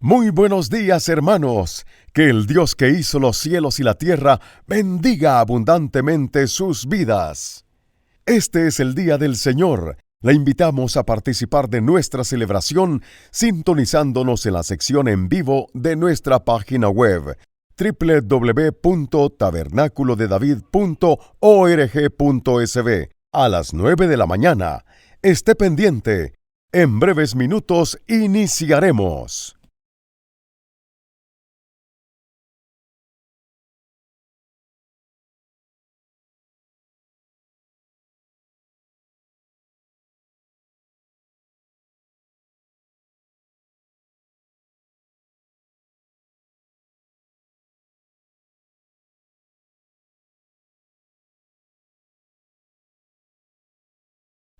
Muy buenos días, hermanos. Que el Dios que hizo los cielos y la tierra bendiga abundantemente sus vidas. Este es el día del Señor. La invitamos a participar de nuestra celebración sintonizándonos en la sección en vivo de nuestra página web www.tabernaculodedavid.org.sb a las 9 de la mañana. Esté pendiente. En breves minutos iniciaremos.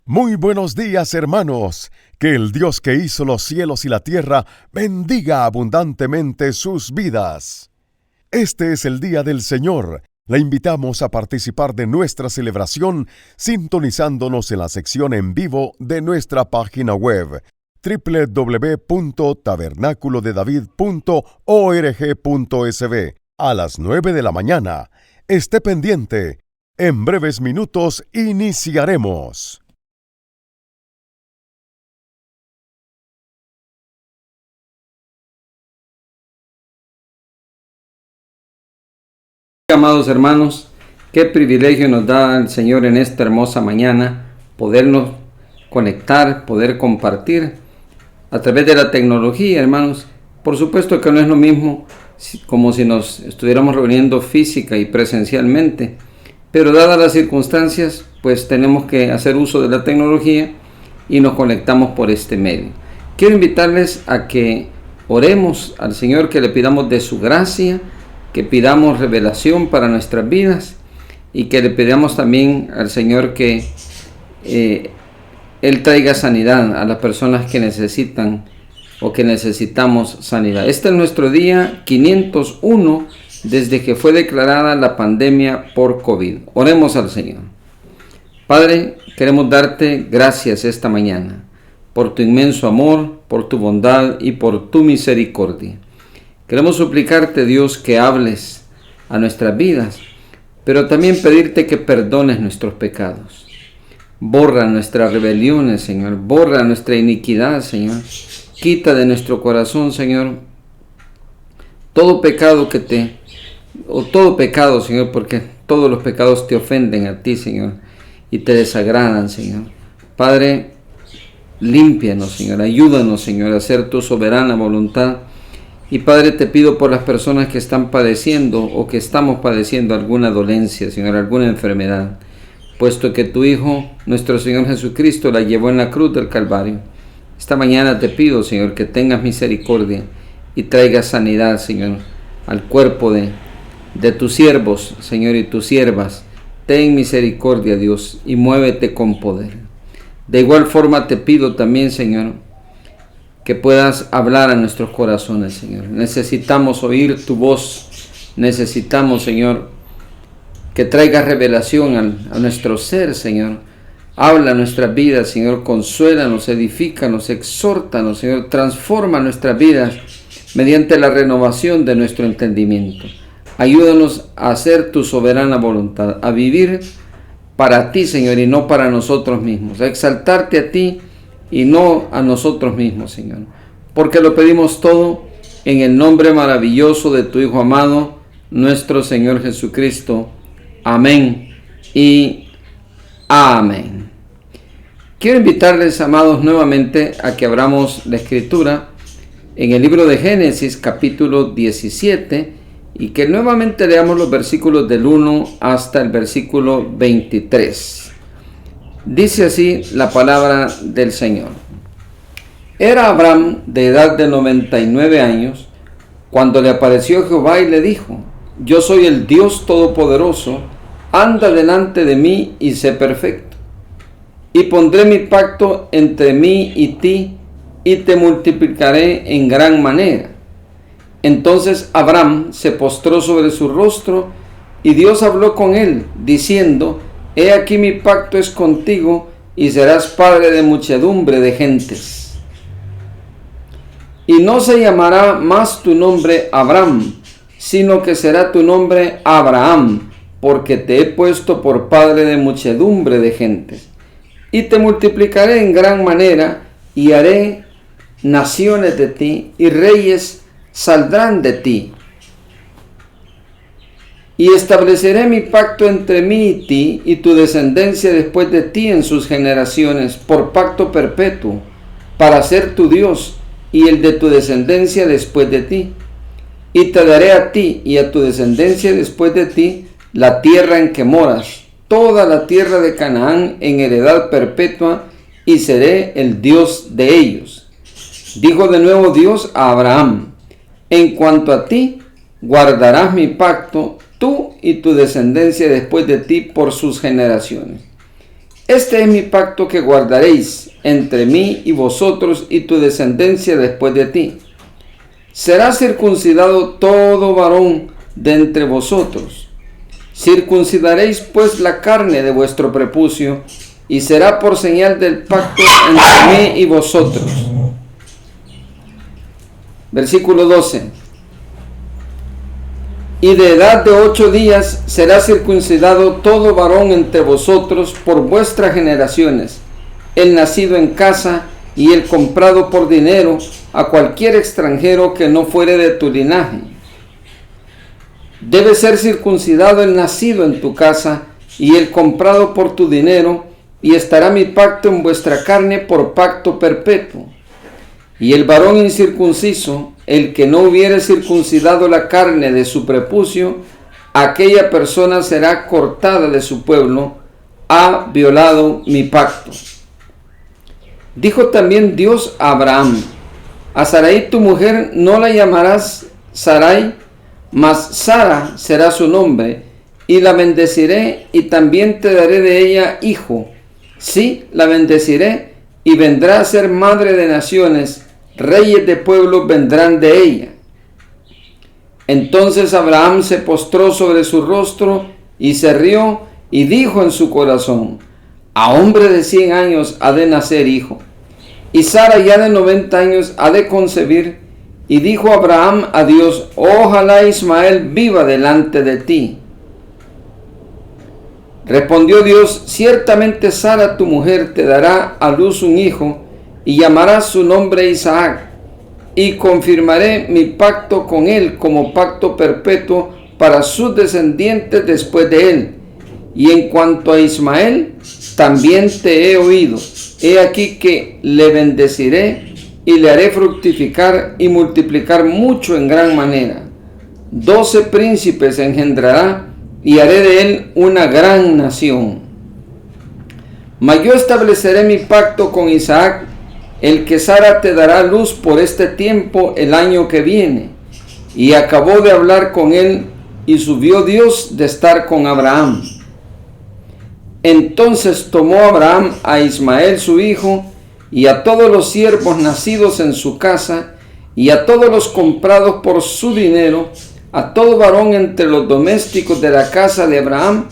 Muy buenos días, hermanos. Que el Dios que hizo los cielos y la tierra bendiga abundantemente sus vidas. Este es el día del Señor. La invitamos a participar de nuestra celebración sintonizándonos en la sección en vivo de nuestra página web www.tabernaculodedavid.org.sb a las 9 de la mañana. Esté pendiente. En breves minutos iniciaremos. Amados hermanos, qué privilegio nos da el Señor en esta hermosa mañana podernos conectar, poder compartir a través de la tecnología, hermanos. Por supuesto que no es lo mismo como si nos estuviéramos reuniendo física y presencialmente, pero dadas las circunstancias, pues tenemos que hacer uso de la tecnología y nos conectamos por este medio. Quiero invitarles a que oremos al Señor, que le pidamos de su gracia, que pidamos revelación para nuestras vidas y que le pidamos también al Señor que Él traiga sanidad a las personas que necesitan o que necesitamos sanidad. Este es nuestro día 501 desde que fue declarada la pandemia por COVID. Oremos al Señor. Padre, queremos darte gracias esta mañana por tu inmenso amor, por tu bondad y por tu misericordia. Queremos suplicarte, Dios, que hables a nuestras vidas, pero también pedirte que perdones nuestros pecados. Borra nuestras rebeliones, Señor. Borra nuestra iniquidad, Señor. Quita de nuestro corazón, Señor, todo pecado Señor, porque todos los pecados te ofenden a ti, Señor, y te desagradan, Señor. Padre, límpianos, Señor. Ayúdanos, Señor, a hacer tu soberana voluntad. Y Padre, te pido por las personas que están padeciendo o que estamos padeciendo alguna dolencia, Señor, alguna enfermedad, puesto que tu Hijo, nuestro Señor Jesucristo, la llevó en la cruz del Calvario. Esta mañana te pido, Señor, que tengas misericordia y traigas sanidad, Señor, al cuerpo de tus siervos, Señor, y tus siervas. Ten misericordia, Dios, y muévete con poder. De igual forma te pido también, Señor, que puedas hablar a nuestros corazones, Señor. Necesitamos oír tu voz. Necesitamos, Señor, que traigas revelación a nuestro ser, Señor. Habla nuestras vidas, Señor. Consuélanos, edifícanos, exhórtanos, Señor. Transforma nuestras vidas mediante la renovación de nuestro entendimiento. Ayúdanos a hacer tu soberana voluntad, a vivir para ti, Señor, y no para nosotros mismos, a exaltarte a ti y no a nosotros mismos, Señor, porque lo pedimos todo en el nombre maravilloso de tu Hijo amado, nuestro Señor Jesucristo. Amén y amén. Quiero invitarles, amados, nuevamente a que abramos la Escritura en el libro de Génesis, capítulo 17, y que nuevamente leamos los versículos del 1 hasta el versículo 23. Dice así la palabra del Señor. Era Abraham de edad de 99 años cuando le apareció Jehová y le dijo: Yo soy el Dios Todopoderoso, anda delante de mí y sé perfecto. Y pondré mi pacto entre mí y ti, y te multiplicaré en gran manera. Entonces Abraham se postró sobre su rostro, y Dios habló con él, diciendo: He aquí mi pacto es contigo, y serás padre de muchedumbre de gentes. y no se llamará más tu nombre Abram, sino que será tu nombre Abraham, porque te he puesto por padre de muchedumbre de gentes. Y te multiplicaré en gran manera, y haré naciones de ti, y reyes saldrán de ti. Y estableceré mi pacto entre mí y ti, y tu descendencia después de ti en sus generaciones, por pacto perpetuo, para ser tu Dios, y el de tu descendencia después de ti. Y te daré a ti y a tu descendencia después de ti la tierra en que moras, toda la tierra de Canaán en heredad perpetua, y seré el Dios de ellos. Dijo de nuevo Dios a Abraham: en cuanto a ti, guardarás mi pacto, tú y tu descendencia después de ti por sus generaciones. Este es mi pacto que guardaréis entre mí y vosotros y tu descendencia después de ti. Será circuncidado todo varón de entre vosotros. Circuncidaréis pues la carne de vuestro prepucio, y será por señal del pacto entre mí y vosotros. Versículo 12. Y de edad de 8 días será circuncidado todo varón entre vosotros por vuestras generaciones, el nacido en casa y el comprado por dinero a cualquier extranjero que no fuere de tu linaje. Debe ser circuncidado el nacido en tu casa y el comprado por tu dinero, y estará mi pacto en vuestra carne por pacto perpetuo. Y el varón incircunciso, el que no hubiere circuncidado la carne de su prepucio, aquella persona será cortada de su pueblo, ha violado mi pacto. Dijo también Dios a Abraham: a Sarai tu mujer no la llamarás Sarai, mas Sara será su nombre, y la bendeciré, y también te daré de ella hijo. Sí, la bendeciré, y vendrá a ser madre de naciones, reyes de pueblos vendrán de ella. Entonces Abraham se postró sobre su rostro, y se rió, y dijo en su corazón: a hombre de 100 años ha de nacer hijo, y Sara ya de 90 años ha de concebir. Y dijo Abraham a Dios: ojalá Ismael viva delante de ti. Respondió Dios: ciertamente Sara tu mujer te dará a luz un hijo, y llamarás su nombre Isaac, y confirmaré mi pacto con él como pacto perpetuo para sus descendientes después de él. Y en cuanto a Ismael, también te he oído. He aquí que le bendeciré, y le haré fructificar y multiplicar mucho en gran manera. 12 príncipes engendrará, y haré de él una gran nación. Mas yo estableceré mi pacto con Isaac, el que Sara te dará luz por este tiempo el año que viene. Y acabó de hablar con él, y subió Dios de estar con Abraham. Entonces tomó Abraham a Ismael su hijo, y a todos los siervos nacidos en su casa, y a todos los comprados por su dinero, a todo varón entre los domésticos de la casa de Abraham,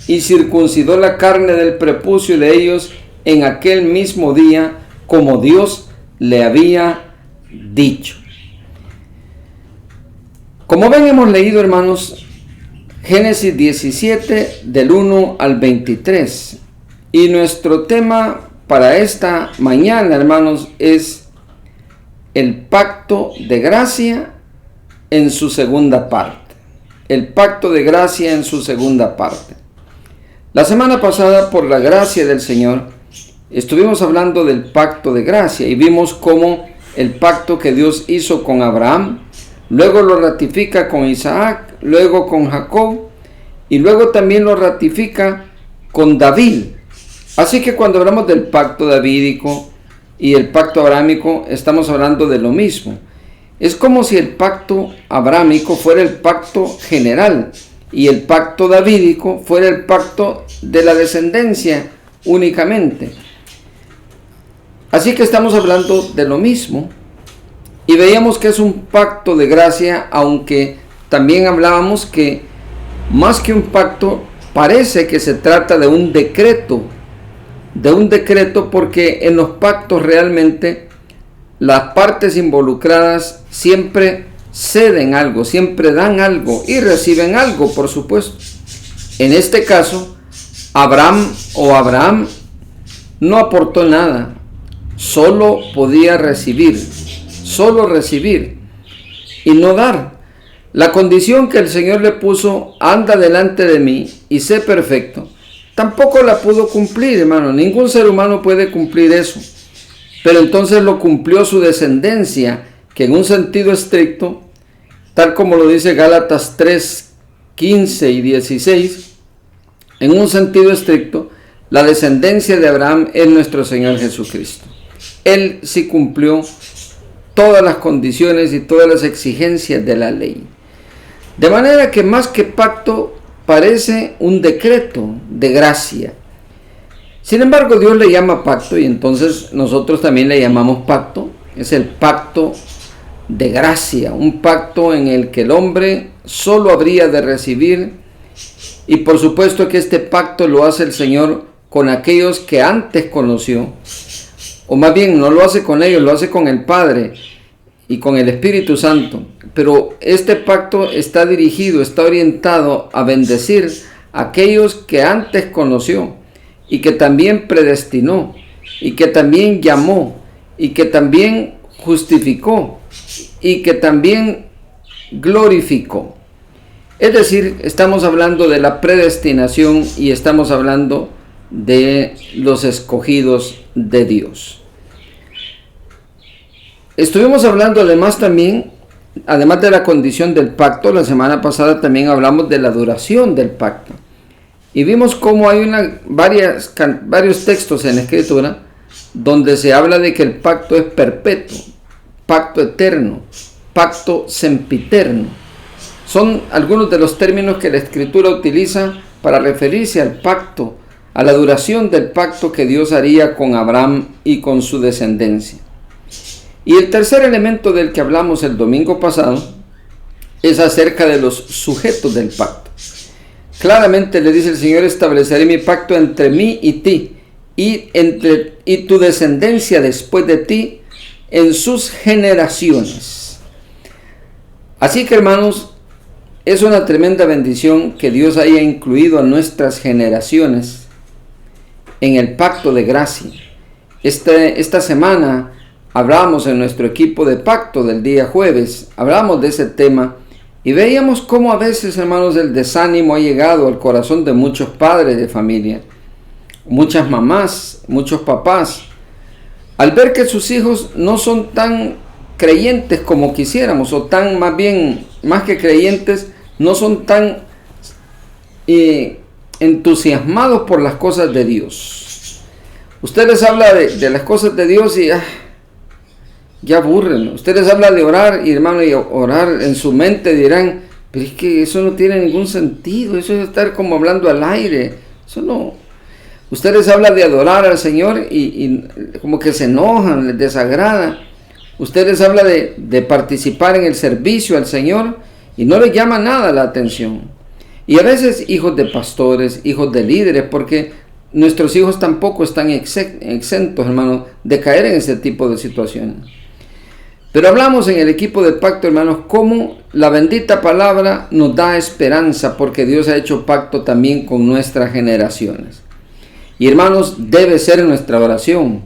y circuncidó la carne del prepucio de ellos en aquel mismo día, como Dios le había dicho. Como ven, hemos leído, hermanos, Génesis 17 del 1 al 23, y nuestro tema para esta mañana, hermanos, es el pacto de gracia en su segunda parte. El pacto de gracia en su segunda parte. La semana pasada, por la gracia del Señor, estuvimos hablando del pacto de gracia y vimos cómo el pacto que Dios hizo con Abraham, luego lo ratifica con Isaac, luego con Jacob, y luego también lo ratifica con David. Así que cuando hablamos del pacto davídico y el pacto abrámico, estamos hablando de lo mismo. Es como si el pacto abrámico fuera el pacto general y el pacto davídico fuera el pacto de la descendencia únicamente. Así que estamos hablando de lo mismo y veíamos que es un pacto de gracia, aunque también hablábamos que más que un pacto parece que se trata de un decreto porque en los pactos realmente las partes involucradas siempre ceden algo, siempre dan algo y reciben algo, por supuesto. En este caso, Abraham no aportó nada, solo podía recibir y no dar. La condición que el Señor le puso, anda delante de mí y sé perfecto, tampoco la pudo cumplir, hermano. Ningún ser humano puede cumplir eso. Pero entonces lo cumplió su descendencia, que en un sentido estricto, tal como lo dice Gálatas 3, 15 y 16, en un sentido estricto, la descendencia de Abraham es nuestro Señor Jesucristo. Él sí cumplió todas las condiciones y todas las exigencias de la ley. De manera que más que pacto, parece un decreto de gracia. Sin embargo, Dios le llama pacto y entonces nosotros también le llamamos pacto. Es el pacto de gracia, un pacto en el que el hombre solo habría de recibir, y por supuesto que este pacto lo hace el Señor con aquellos que antes conoció, o más bien no lo hace con ellos, lo hace con el Padre y con el Espíritu Santo. Pero este pacto está dirigido, está orientado a bendecir a aquellos que antes conoció y que también predestinó y que también llamó y que también justificó y que también glorificó. Es decir, estamos hablando de la predestinación y estamos hablando de los escogidos de Dios. Estuvimos hablando además de la condición del pacto. La semana pasada también hablamos de la duración del pacto. Y vimos cómo hay varios textos en la Escritura donde se habla de que el pacto es perpetuo, pacto eterno, pacto sempiterno. Son algunos de los términos que la Escritura utiliza para referirse al pacto, a la duración del pacto que Dios haría con Abraham y con su descendencia. Y el tercer elemento del que hablamos el domingo pasado es acerca de los sujetos del pacto. Claramente le dice el Señor: estableceré mi pacto entre mí y ti, y tu descendencia después de ti, en sus generaciones. Así que, hermanos, es una tremenda bendición que Dios haya incluido a nuestras generaciones en el pacto de gracia. Esta semana hablamos en nuestro equipo de pacto del día jueves, hablamos de ese tema y veíamos cómo a veces, hermanos, el desánimo ha llegado al corazón de muchos padres de familia, muchas mamás, muchos papás, al ver que sus hijos no son tan creyentes como quisiéramos, o tan más que creyentes, no son tan entusiasmados por las cosas de Dios. Usted les habla de las cosas de Dios y ya aburren. Usted les habla de orar y, hermano, y orar en su mente dirán: pero es que eso no tiene ningún sentido, eso es estar como hablando al aire, eso no. Usted les habla de adorar al Señor y como que se enojan, les desagrada. Usted les habla de participar en el servicio al Señor y no les llama nada la atención. Y a veces hijos de pastores, hijos de líderes, porque nuestros hijos tampoco están exentos, hermanos, de caer en ese tipo de situaciones. Pero hablamos en el equipo de pacto, hermanos, cómo la bendita palabra nos da esperanza, porque Dios ha hecho pacto también con nuestras generaciones. Y, hermanos, debe ser nuestra oración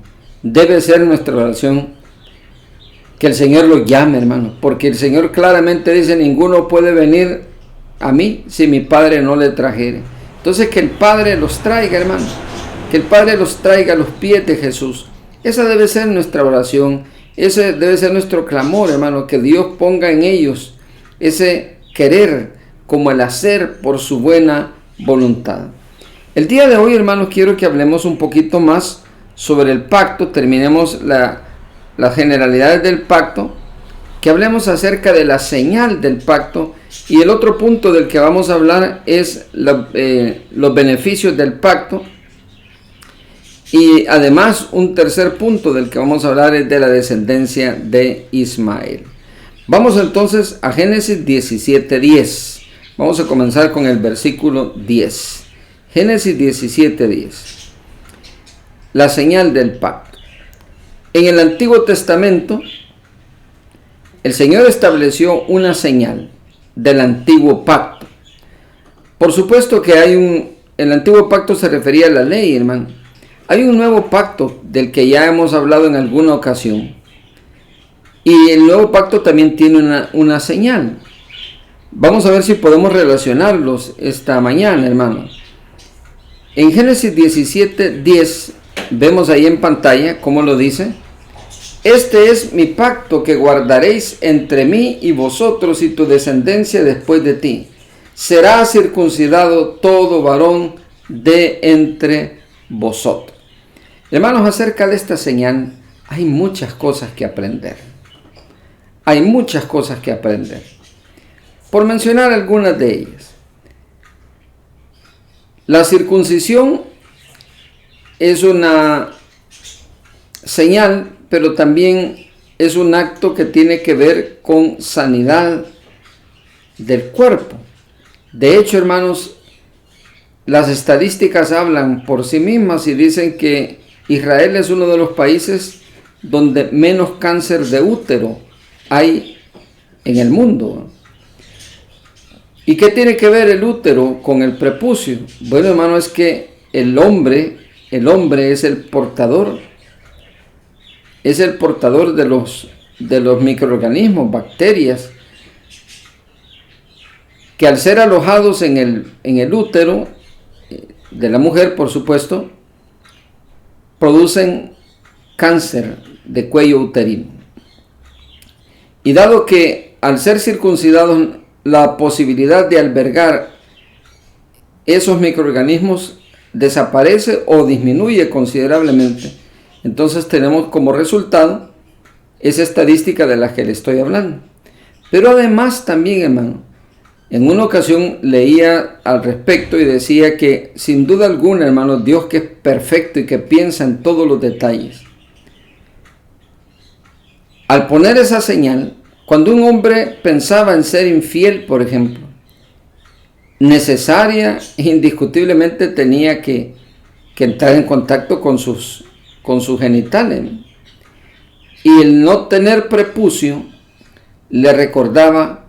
que el Señor los llame, hermanos, porque el Señor claramente dice: ninguno puede venir a mí si mi Padre no le trajere. Entonces, que el Padre los traiga, hermanos, que el Padre los traiga a los pies de Jesús. Esa debe ser nuestra oración, ese debe ser nuestro clamor, hermanos, que Dios ponga en ellos ese querer como el hacer por su buena voluntad. El día de hoy, hermanos, quiero que hablemos un poquito más sobre el pacto. Terminemos las generalidades del pacto, que hablemos acerca de la señal del pacto, y el otro punto del que vamos a hablar es los beneficios del pacto, y además un tercer punto del que vamos a hablar es de la descendencia de Ismael. Vamos entonces a Génesis 17:10. Vamos a comenzar con el versículo 10. Génesis 17:10. La señal del pacto. En el Antiguo Testamento, el Señor estableció una señal del antiguo pacto. Por supuesto que el antiguo pacto se refería a la ley, hermano. Hay un nuevo pacto del que ya hemos hablado en alguna ocasión. Y el nuevo pacto también tiene una señal. Vamos a ver si podemos relacionarlos esta mañana, hermano. En Génesis 17:10, vemos ahí en pantalla cómo lo dice. Este es mi pacto que guardaréis entre mí y vosotros y tu descendencia después de ti. Será circuncidado todo varón de entre vosotros. Hermanos, acerca de esta señal hay muchas cosas que aprender. Hay muchas cosas que aprender. Por mencionar algunas de ellas. La circuncisión es una señal, pero también es un acto que tiene que ver con sanidad del cuerpo. De hecho, hermanos, las estadísticas hablan por sí mismas y dicen que Israel es uno de los países donde menos cáncer de útero hay en el mundo. ¿Y qué tiene que ver el útero con el prepucio? Bueno, hermano, es que el hombre es el portador de los microorganismos, bacterias, que al ser alojados en el útero de la mujer, por supuesto, producen cáncer de cuello uterino. Y dado que al ser circuncidados la posibilidad de albergar esos microorganismos desaparece o disminuye considerablemente, entonces tenemos como resultado esa estadística de la que le estoy hablando. Pero además también, hermano, en una ocasión leía al respecto y decía que sin duda alguna, hermano, Dios, que es perfecto y que piensa en todos los detalles, al poner esa señal, cuando un hombre pensaba en ser infiel, por ejemplo, necesaria e indiscutiblemente tenía que entrar en contacto con sus genitales. Y el no tener prepucio le recordaba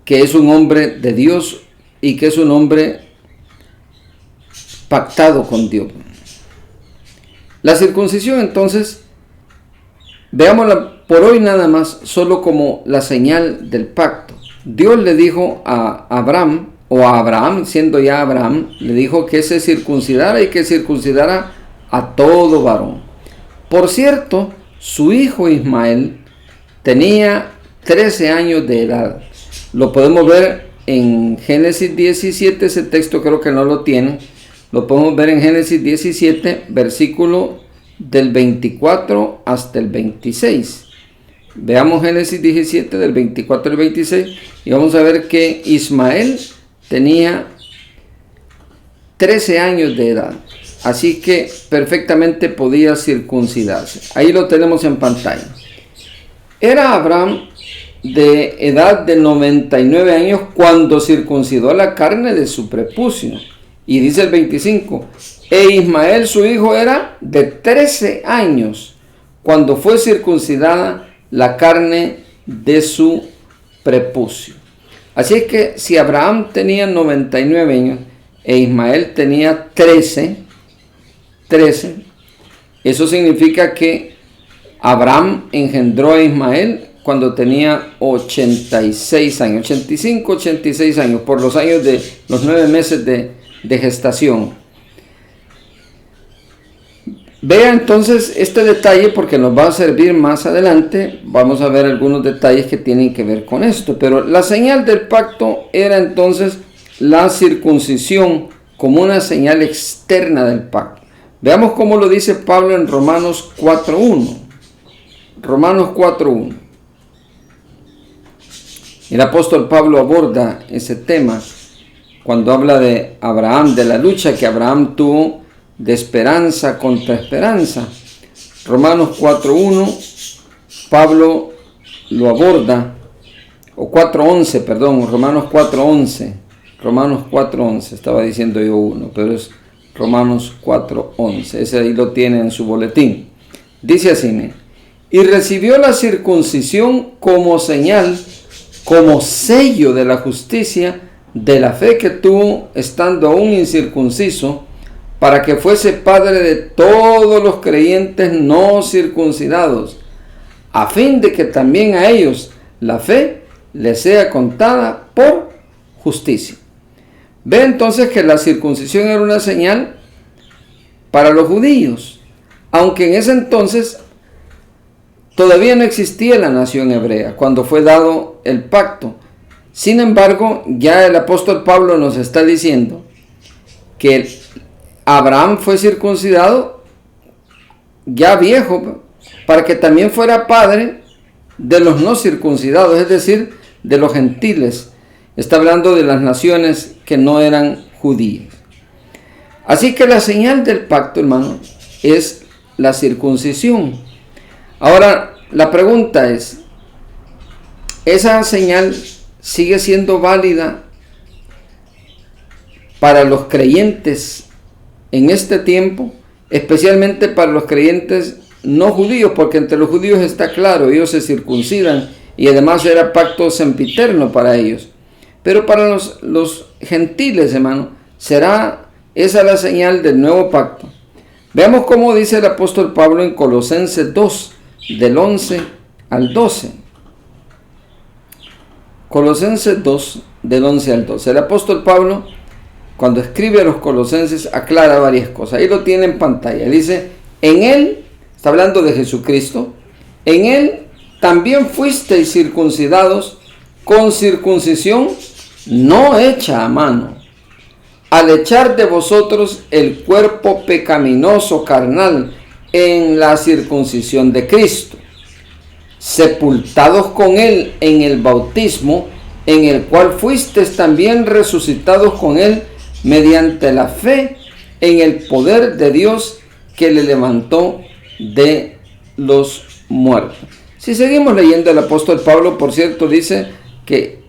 que es un hombre de Dios y que es un hombre pactado con Dios. La circuncisión, entonces, veámosla por hoy nada más, solo como la señal del pacto. Dios le dijo a Abraham, siendo ya Abraham, le dijo que se circuncidara y que circuncidara a todo varón. Por cierto, su hijo Ismael tenía 13 años de edad. Lo podemos ver en Génesis 17, ese texto creo que no lo tienen. Lo podemos ver en Génesis 17, versículo del 24 hasta el 26. Veamos Génesis 17 del 24 al 26 y vamos a ver que Ismael tenía 13 años de edad, así que perfectamente podía circuncidarse. Ahí lo tenemos en pantalla. Era Abraham de edad de 99 años cuando circuncidó la carne de su prepucio. Y dice el 25, e Ismael su hijo era de 13 años cuando fue circuncidada la carne de su prepucio. Así es que si Abraham tenía 99 años e Ismael tenía 13, eso significa que Abraham engendró a Ismael cuando tenía 86 años, 85, 86 años, por los años de los 9 meses de gestación. Vea entonces este detalle porque nos va a servir más adelante. Vamos a ver algunos detalles que tienen que ver con esto. Pero la señal del pacto era entonces la circuncisión como una señal externa del pacto. Veamos cómo lo dice Pablo en Romanos 4.1. Romanos 4.1. El apóstol Pablo aborda ese tema cuando habla de Abraham, de la lucha que Abraham tuvo de esperanza contra esperanza. Romanos 4.1, Pablo lo aborda, o 4.11, perdón, Romanos 4.11, estaba diciendo yo 1, pero es Romanos 4.11, ese ahí lo tiene en su boletín. Dice así, mira, y recibió la circuncisión como señal, como sello de la justicia, de la fe que tuvo estando aún incircunciso, para que fuese padre de todos los creyentes no circuncidados, a fin de que también a ellos la fe les sea contada por justicia. Ve entonces que la circuncisión era una señal para los judíos, aunque en ese entonces todavía no existía la nación hebrea cuando fue dado el pacto. Sin embargo, ya el apóstol Pablo nos está diciendo que Abraham fue circuncidado ya viejo, para que también fuera padre de los no circuncidados, es decir, de los gentiles. Está hablando de las naciones que no eran judías. Así que la señal del pacto, hermano, es la circuncisión. Ahora, la pregunta es, ¿esa señal sigue siendo válida para los creyentes en este tiempo? Especialmente para los creyentes no judíos, porque entre los judíos está claro, ellos se circuncidan y además era pacto sempiterno para ellos. Pero para los gentiles, hermano, ¿será esa la señal del nuevo pacto? Veamos cómo dice el apóstol Pablo en Colosenses 2, del 11 al 12. Colosenses 2, del 11 al 12. El apóstol Pablo, cuando escribe a los colosenses, aclara varias cosas. Ahí lo tiene en pantalla. Dice, en él, está hablando de Jesucristo, en él también fuisteis circuncidados con circuncisión no hecha a mano, al echar de vosotros el cuerpo pecaminoso carnal en la circuncisión de Cristo, sepultados con él en el bautismo, en el cual fuisteis también resucitados con él mediante la fe en el poder de Dios que le levantó de los muertos. Si seguimos leyendo, el apóstol Pablo, por cierto, dice que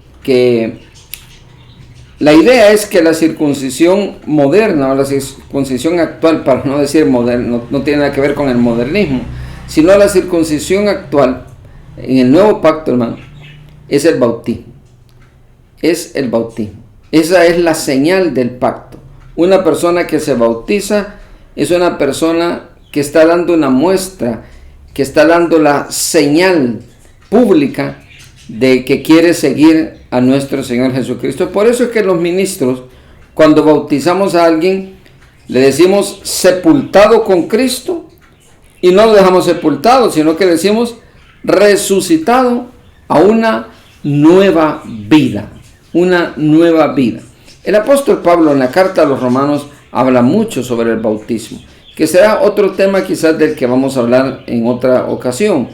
la idea es que la circuncisión moderna o la circuncisión actual, para no decir moderno, no tiene nada que ver con el modernismo, sino la circuncisión actual en el nuevo pacto, hermano, es el bautismo. Es el bautismo. Esa es la señal del pacto. Una persona que se bautiza es una persona que está dando una muestra, que está dando la señal pública de que quiere seguir a nuestro Señor Jesucristo. Por eso es que los ministros, cuando bautizamos a alguien, le decimos sepultado con Cristo, y no lo dejamos sepultado, sino que decimos resucitado a una nueva vida. Una nueva vida. El apóstol Pablo en la carta a los Romanos habla mucho sobre el bautismo, que será otro tema quizás del que vamos a hablar en otra ocasión,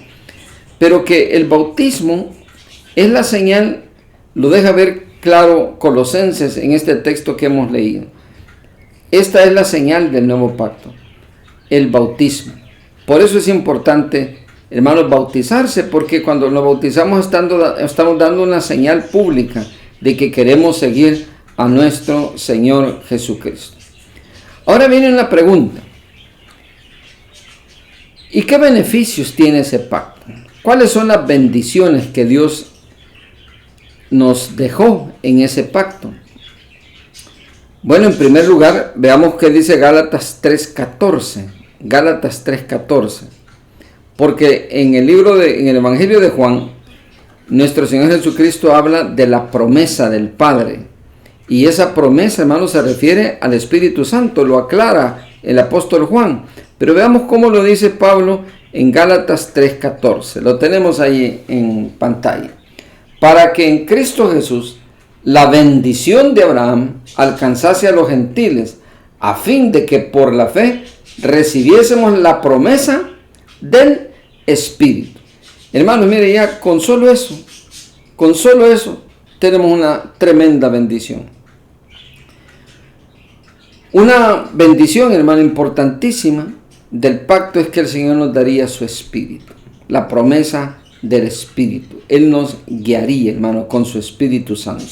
pero que el bautismo es la señal, lo deja ver claro Colosenses en este texto que hemos leído. Esta es la señal del nuevo pacto, el bautismo. Por eso es importante, hermanos, bautizarse, porque cuando nos bautizamos estamos dando una señal pública de que queremos seguir a nuestro Señor Jesucristo. Ahora viene una pregunta. ¿Y qué beneficios tiene ese pacto? ¿Cuáles son las bendiciones que Dios nos dejó en ese pacto? Bueno, en primer lugar, veamos qué dice Gálatas 3:14. Gálatas 3:14. Porque en el Evangelio de Juan, nuestro Señor Jesucristo habla de la promesa del Padre. Y esa promesa, hermanos, se refiere al Espíritu Santo, lo aclara el apóstol Juan. Pero veamos cómo lo dice Pablo en Gálatas 3:14. Lo tenemos ahí en pantalla. Para que en Cristo Jesús la bendición de Abraham alcanzase a los gentiles, a fin de que por la fe recibiésemos la promesa del Espíritu. Hermanos, mire, ya con solo eso tenemos una tremenda bendición. Una bendición, hermano, importantísima del pacto es que el Señor nos daría su Espíritu, la promesa del Espíritu. Él nos guiaría, hermano, con su Espíritu Santo.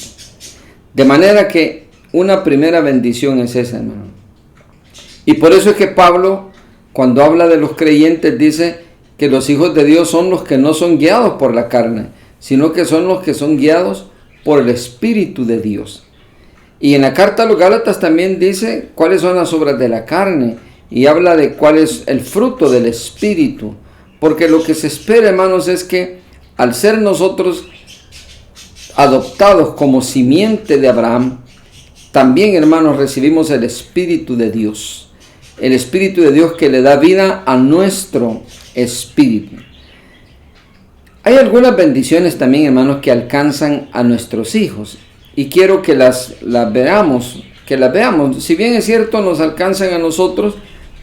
De manera que una primera bendición es esa, hermano. Y por eso es que Pablo, cuando habla de los creyentes, dice que los hijos de Dios son los que no son guiados por la carne, sino que son los que son guiados por el Espíritu de Dios. Y en la carta a los Gálatas también dice cuáles son las obras de la carne y habla de cuál es el fruto del Espíritu. Porque lo que se espera, hermanos, es que al ser nosotros adoptados como simiente de Abraham, también, hermanos, recibimos el Espíritu de Dios. El Espíritu de Dios que le da vida a nuestro espíritu. Hay algunas bendiciones también, hermanos, que alcanzan a nuestros hijos. Y quiero que las veamos. Si bien es cierto, nos alcanzan a nosotros,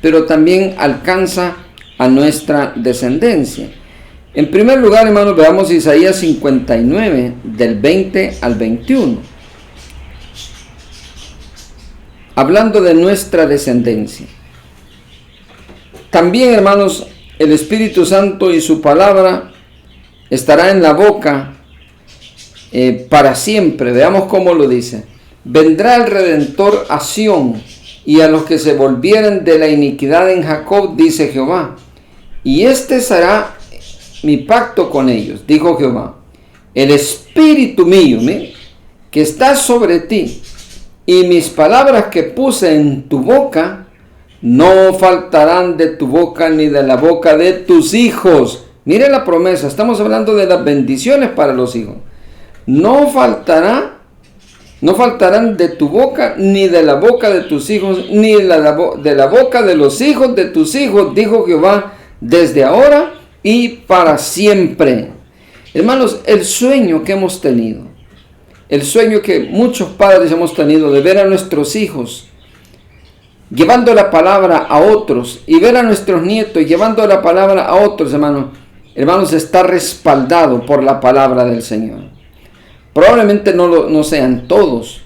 pero también alcanza a nuestra descendencia. En primer lugar, hermanos, veamos Isaías 59, del 20 al 21. Hablando de nuestra descendencia. También, hermanos, el Espíritu Santo y su palabra estará en la boca para siempre. Veamos cómo lo dice. Vendrá el Redentor a Sión, y a los que se volvieren de la iniquidad en Jacob, dice Jehová. Y este será mi pacto con ellos, dijo Jehová. El Espíritu mío, que está sobre ti, y mis palabras que puse en tu boca, no faltarán de tu boca ni de la boca de tus hijos. Mire la promesa, estamos hablando de las bendiciones para los hijos. No faltarán de tu boca, ni de la boca de tus hijos, ni de la boca de los hijos de tus hijos, dijo Jehová, desde ahora y para siempre. Hermanos, el sueño que hemos tenido, el sueño que muchos padres hemos tenido de ver a nuestros hijos llevando la palabra a otros, y ver a nuestros nietos llevando la palabra a otros, hermanos, está respaldado por la palabra del Señor. Probablemente no sean todos,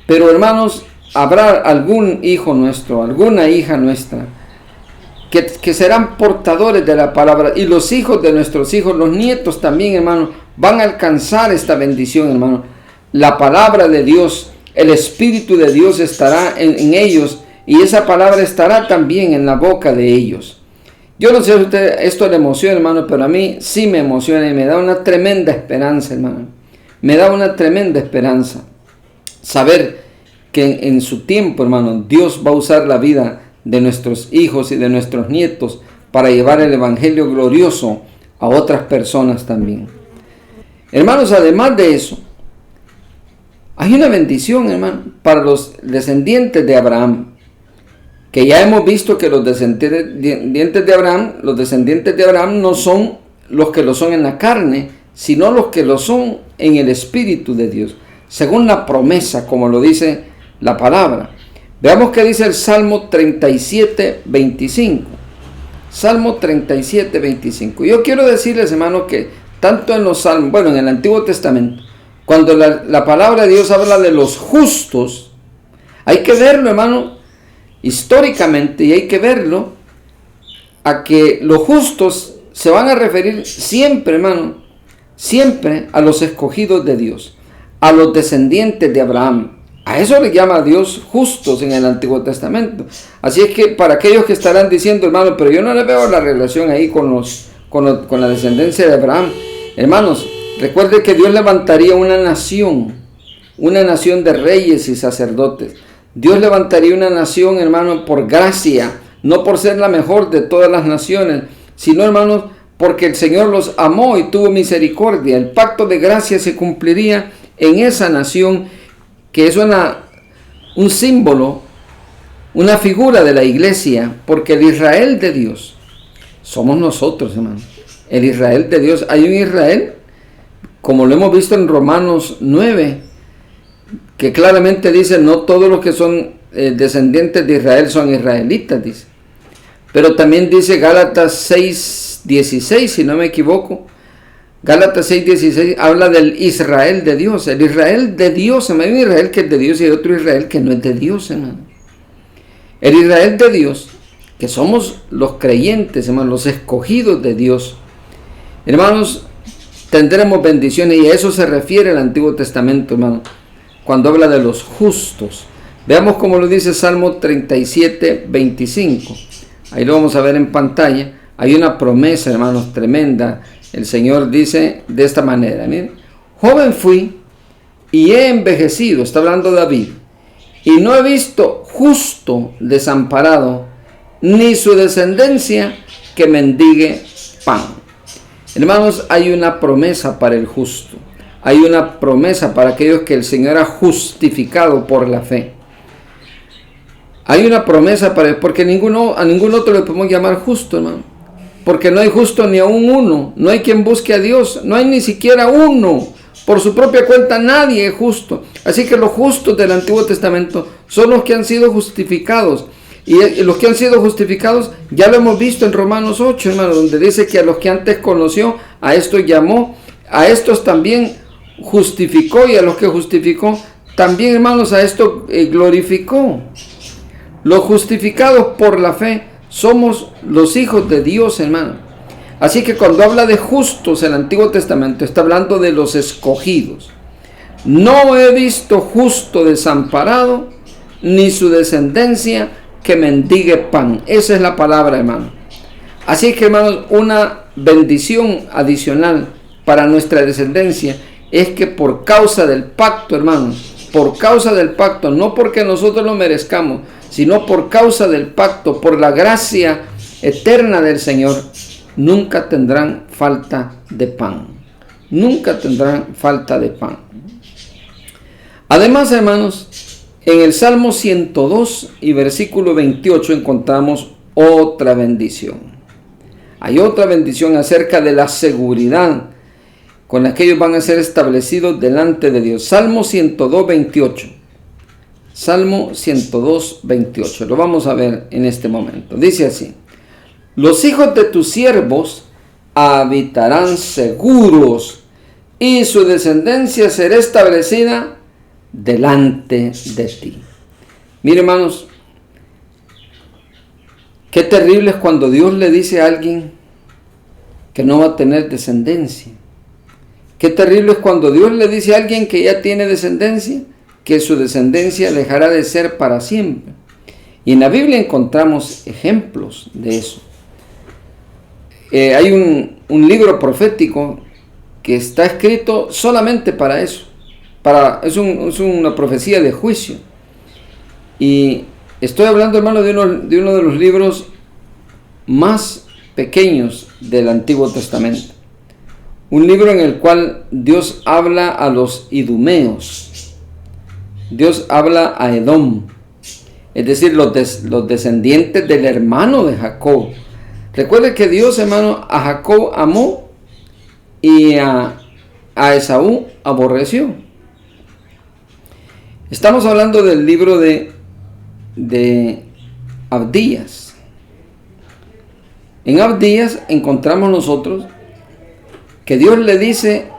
pero, hermanos, habrá algún hijo nuestro, alguna hija nuestra, que serán portadores de la palabra, y los hijos de nuestros hijos, los nietos también, hermanos, van a alcanzar esta bendición, hermanos. La palabra de Dios, el Espíritu de Dios estará en ellos, y esa palabra estará también en la boca de ellos. Yo no sé si a usted esto le emociona, hermano, pero a mí sí me emociona y me da una tremenda esperanza, hermano. Me da una tremenda esperanza saber que en su tiempo, hermano, Dios va a usar la vida de nuestros hijos y de nuestros nietos para llevar el evangelio glorioso a otras personas también. Hermanos, además de eso, hay una bendición, hermano, para los descendientes de Abraham, que ya hemos visto que los descendientes de Abraham no son los que lo son en la carne, sino los que lo son en el Espíritu de Dios, según la promesa, como lo dice la palabra. Veamos qué dice el Salmo 37, 25. Salmo 37, 25. Yo quiero decirles, hermano, que tanto en los Salmos, en el Antiguo Testamento, cuando la palabra de Dios habla de los justos, hay que verlo, hermano, históricamente, y hay que verlo a que los justos se van a referir siempre, hermano, siempre a los escogidos de Dios, a los descendientes de Abraham. A eso le llama a Dios justos en el Antiguo Testamento. Así es que para aquellos que estarán diciendo, hermano, pero yo no le veo la relación ahí con la descendencia de Abraham. Hermanos, recuerde que Dios levantaría una nación de reyes y sacerdotes. Dios levantaría una nación, hermano, por gracia, no por ser la mejor de todas las naciones, sino, hermanos, porque el Señor los amó y tuvo misericordia. El pacto de gracia se cumpliría en esa nación, que es un símbolo, una figura de la iglesia, porque el Israel de Dios somos nosotros, hermano. El Israel de Dios, hay un Israel, como lo hemos visto en Romanos 9, que claramente dice, no todos los que son descendientes de Israel son israelitas, dice. Pero también dice Gálatas 6:16, si no me equivoco. Gálatas 6:16 habla del Israel de Dios. El Israel de Dios, hermano. Hay un Israel que es de Dios y hay otro Israel que no es de Dios, hermano. El Israel de Dios, que somos los creyentes, hermano, los escogidos de Dios. Hermanos, tendremos bendiciones, y a eso se refiere el Antiguo Testamento, hermano, cuando habla de los justos. Veamos cómo lo dice Salmo 37, 25. ahí lo vamos a ver en pantalla. Hay una promesa, hermanos, tremenda. El Señor dice de esta manera, miren: joven fui y he envejecido, está hablando David, y no he visto justo desamparado, ni su descendencia que mendigue pan. Hermanos, hay una promesa para el justo. Hay una promesa para aquellos que el Señor ha justificado por la fe. Hay una promesa porque a ningún otro le podemos llamar justo, hermano. Porque no hay justo ni aún uno. No hay quien busque a Dios. No hay ni siquiera uno. Por su propia cuenta nadie es justo. Así que los justos del Antiguo Testamento son los que han sido justificados. Y los que han sido justificados ya lo hemos visto en Romanos 8, hermano, donde dice que a los que antes conoció, a estos llamó, a estos también justificó, y a los que justificó también, hermanos, a esto glorificó. Los justificados por la fe somos los hijos de Dios, hermano. Así que cuando habla de justos en el Antiguo Testamento, está hablando de los escogidos. No he visto justo desamparado, ni su descendencia que mendigue pan. Esa es la palabra, hermano. Así que, hermanos, una bendición adicional para nuestra descendencia es que por causa del pacto, hermanos, por causa del pacto, no porque nosotros lo merezcamos, sino por causa del pacto, por la gracia eterna del Señor, nunca tendrán falta de pan. Nunca tendrán falta de pan. Además, hermanos, en el Salmo 102 y versículo 28 encontramos otra bendición. Hay otra bendición acerca de la seguridad con la que ellos van a ser establecidos delante de Dios. Salmo 102, 28. Salmo 102, 28. Lo vamos a ver en este momento. Dice así: los hijos de tus siervos habitarán seguros, y su descendencia será establecida delante de ti. Mire, hermanos, qué terrible es cuando Dios le dice a alguien que no va a tener descendencia. Qué terrible es cuando Dios le dice a alguien que ya tiene descendencia, que su descendencia dejará de ser para siempre. Y en la Biblia encontramos ejemplos de eso. Hay un libro profético que está escrito solamente para eso. Es una profecía de juicio. Y estoy hablando, hermano, de uno de los libros más pequeños del Antiguo Testamento. Un libro en el cual Dios habla a los idumeos. Dios habla a Edom. Es decir, los descendientes del hermano de Jacob. Recuerde que Dios, hermano, a Jacob amó y a Esaú aborreció. Estamos hablando del libro de Abdías. En Abdías encontramos nosotros que Dios le dice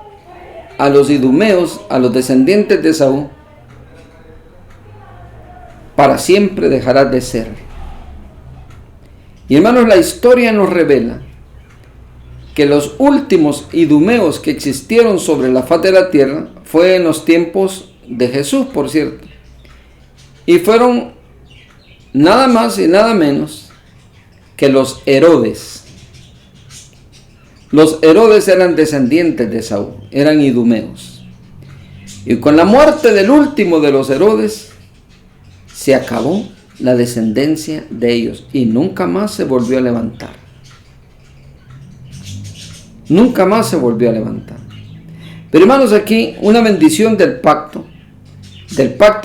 a los idumeos, a los descendientes de Esaú: para siempre dejarás de ser. Y hermanos, la historia nos revela que los últimos idumeos que existieron sobre la faz de la tierra fue en los tiempos de Jesús, por cierto. Y fueron nada más y nada menos que los Herodes. Los Herodes eran descendientes de Saúl, eran idumeos. Y con la muerte del último de los Herodes, se acabó la descendencia de ellos y nunca más se volvió a levantar. Nunca más se volvió a levantar. Pero hermanos, aquí una bendición del pacto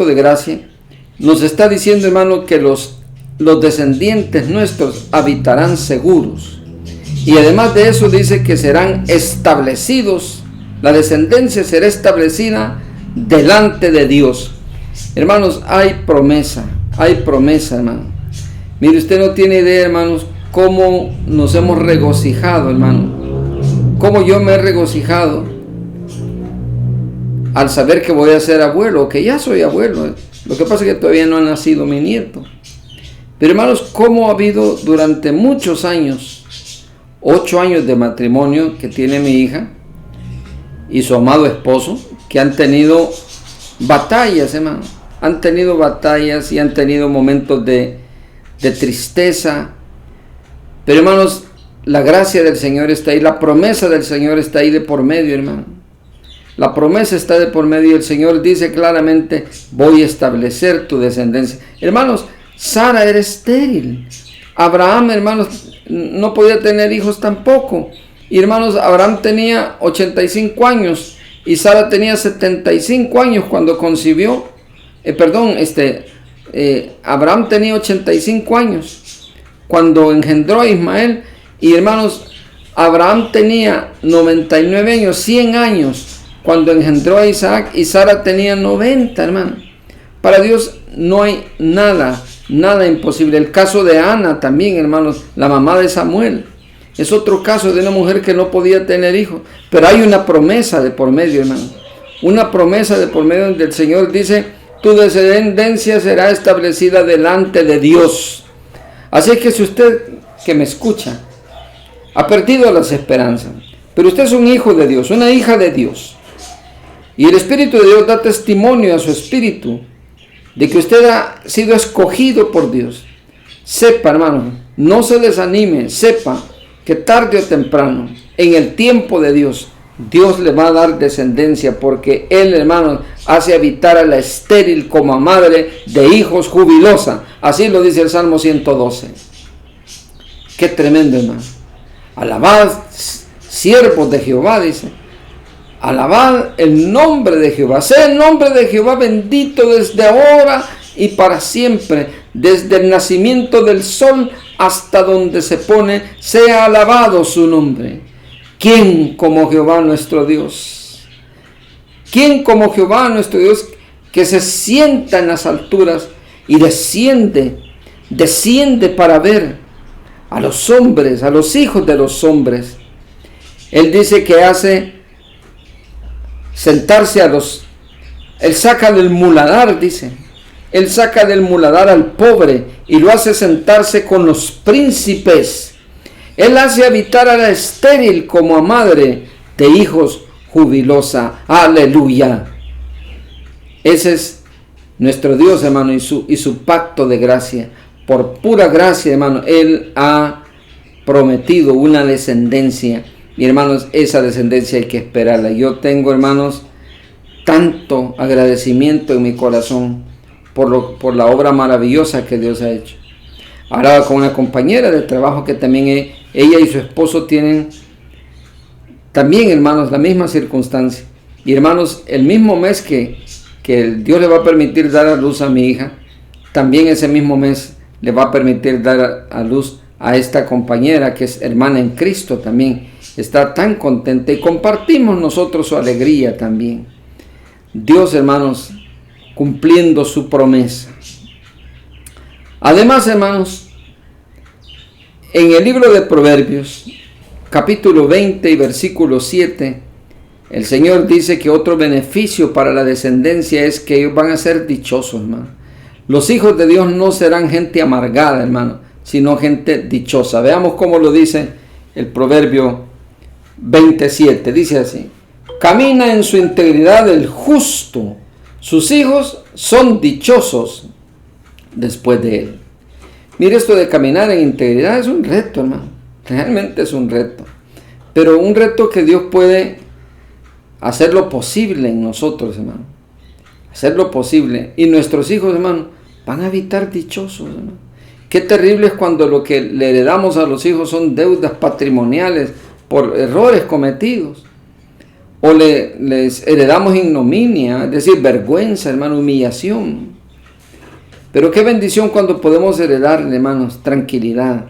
de gracia, nos está diciendo, hermano, que los descendientes nuestros habitarán seguros. Y además de eso dice que serán establecidos, la descendencia será establecida delante de Dios. Hermanos, hay promesa, hermano. Mire, usted no tiene idea, hermanos, cómo nos hemos regocijado, hermano. Cómo yo me he regocijado al saber que voy a ser abuelo, que ya soy abuelo. Lo que pasa es que todavía no ha nacido mi nieto. Pero hermanos, cómo ha habido durante muchos años, 8 años de matrimonio que tiene mi hija y su amado esposo, que han tenido batallas, hermano. Han tenido batallas y han tenido momentos de tristeza, Pero hermanos, la gracia del Señor está ahí, la promesa del Señor está ahí de por medio, hermano. La promesa está de por medio y el Señor dice claramente, voy a establecer tu descendencia. Hermanos, Sara era estéril. Abraham, hermanos, no podía tener hijos tampoco. Y hermanos, Abraham tenía 85 años y Sara tenía 75 años cuando concibió. Abraham tenía 85 años cuando engendró a Ismael. Y hermanos, Abraham tenía 99 años, 100 años cuando engendró a Isaac, y Sara tenía 90, hermano. Para Dios no hay nada imposible. El caso de Ana también, hermanos, la mamá de Samuel, es otro caso de una mujer que no podía tener hijos, pero hay una promesa de por medio, hermano. Una promesa de por medio donde el Señor dice, tu descendencia será establecida delante de Dios. Así que si usted que me escucha ha perdido las esperanzas, pero usted es un hijo de Dios, una hija de Dios, y el Espíritu de Dios da testimonio a su espíritu de que usted ha sido escogido por Dios, sepa, hermano, no se desanime, sepa que tarde o temprano, en el tiempo de Dios, Dios le va a dar descendencia, porque Él, hermano, hace habitar a la estéril como a madre de hijos jubilosa. Así lo dice el Salmo 112. Qué tremendo, hermano. Alabad, siervos de Jehová, dice. Alabad el nombre de Jehová. Sea el nombre de Jehová bendito desde ahora y para siempre. Desde el nacimiento del sol hasta donde se pone, sea alabado su nombre. ¿Quién como Jehová nuestro Dios? ¿Quién como Jehová nuestro Dios, que se sienta en las alturas y desciende para ver a los hombres, a los hijos de los hombres? Él dice que hace sentarse Él saca del muladar, dice. Él saca del muladar al pobre y lo hace sentarse con los príncipes. Él hace habitar a la estéril como a madre de hijos jubilosa. Aleluya. Ese es nuestro Dios, hermano, y su pacto de gracia. Por pura gracia, hermano, Él ha prometido una descendencia. Y hermanos, esa descendencia hay que esperarla. Yo tengo, hermanos, tanto agradecimiento en mi corazón por la obra maravillosa que Dios ha hecho. Hablaba con una compañera de trabajo que también ella y su esposo tienen también, hermanos, la misma circunstancia. Y hermanos, el mismo mes que Dios le va a permitir dar a luz a mi hija, también ese mismo mes le va a permitir dar a luz a esta compañera que es hermana en Cristo también. Está tan contenta y compartimos nosotros su alegría también. Dios, hermanos, cumpliendo su promesa. Además, hermanos, en el libro de Proverbios, capítulo 20 y versículo 7, el Señor dice que otro beneficio para la descendencia es que ellos van a ser dichosos, hermano. Los hijos de Dios no serán gente amargada, hermano, sino gente dichosa. Veamos cómo lo dice el Proverbio 27. Dice así: camina en su integridad el justo, sus hijos son dichosos después de él. Mire, esto de caminar en integridad es un reto, hermano. Realmente es un reto. Pero un reto que Dios puede hacerlo posible en nosotros, hermano. Hacerlo posible. Y nuestros hijos, hermano, van a habitar dichosos, hermano. Qué terrible es cuando lo que le heredamos a los hijos son deudas patrimoniales por errores cometidos. O les heredamos ignominia, es decir, vergüenza, hermano, humillación. Pero qué bendición cuando podemos heredarle, hermanos, tranquilidad.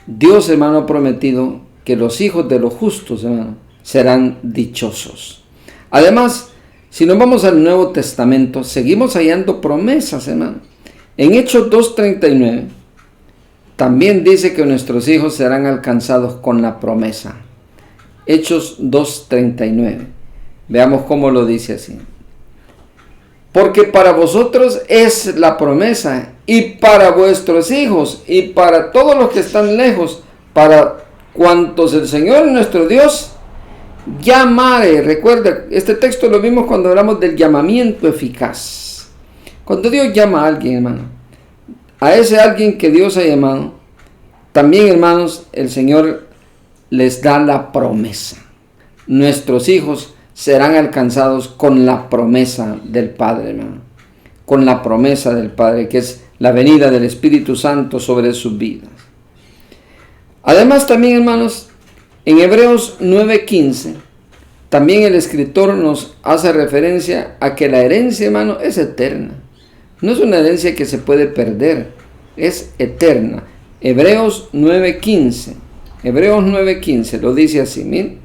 Dios, hermano, ha prometido que los hijos de los justos, hermano, serán dichosos. Además, si nos vamos al Nuevo Testamento, seguimos hallando promesas, hermano. En Hechos 2:39, también dice que nuestros hijos serán alcanzados con la promesa. Hechos 2:39. Veamos cómo lo dice así. Porque para vosotros es la promesa, y para vuestros hijos, y para todos los que están lejos, para cuantos el Señor nuestro Dios llamare. Recuerda, este texto lo vimos cuando hablamos del llamamiento eficaz. Cuando Dios llama a alguien, hermano, a ese alguien que Dios ha llamado, también, hermanos, el Señor les da la promesa. Nuestros hijos serán alcanzados con la promesa del Padre, hermano. Con la promesa del Padre, que es la venida del Espíritu Santo sobre sus vidas. Además, también, hermanos, en Hebreos 9:15, también el escritor nos hace referencia a que la herencia, hermano, es eterna. No es una herencia que se puede perder, es eterna. Hebreos 9:15 lo dice así, miren.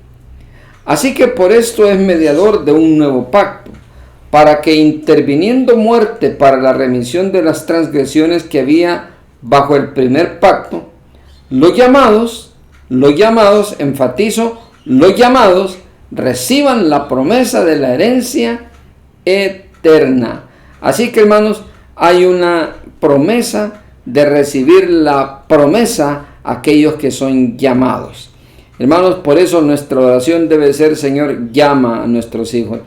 Así que por esto es mediador de un nuevo pacto, para que interviniendo muerte para la remisión de las transgresiones que había bajo el primer pacto, los llamados, enfatizo, los llamados, reciban la promesa de la herencia eterna. Así que, hermanos, hay una promesa de recibir la promesa a aquellos que son llamados. Hermanos, por eso nuestra oración debe ser: Señor, llama a nuestros hijos.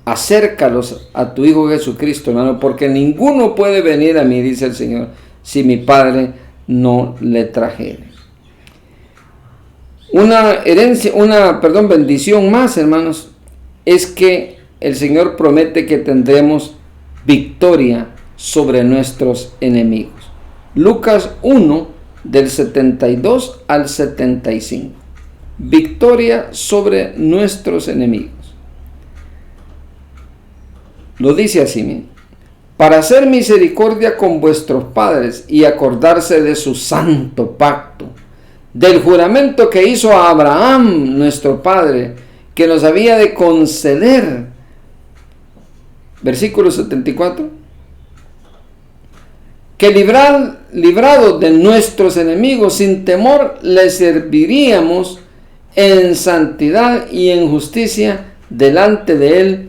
Acércalos a tu Hijo Jesucristo, hermano, porque ninguno puede venir a mí, dice el Señor, si mi Padre no le trajere. Bendición más, hermanos, es que el Señor promete que tendremos victoria sobre nuestros enemigos. Lucas 1, del 72 al 75. Victoria sobre nuestros enemigos. Lo dice así, miren: para hacer misericordia con vuestros padres y acordarse de su santo pacto, del juramento que hizo a Abraham, nuestro padre, que nos había de conceder. Versículo 74. Que librados de nuestros enemigos, sin temor, les serviríamos en santidad y en justicia delante de Él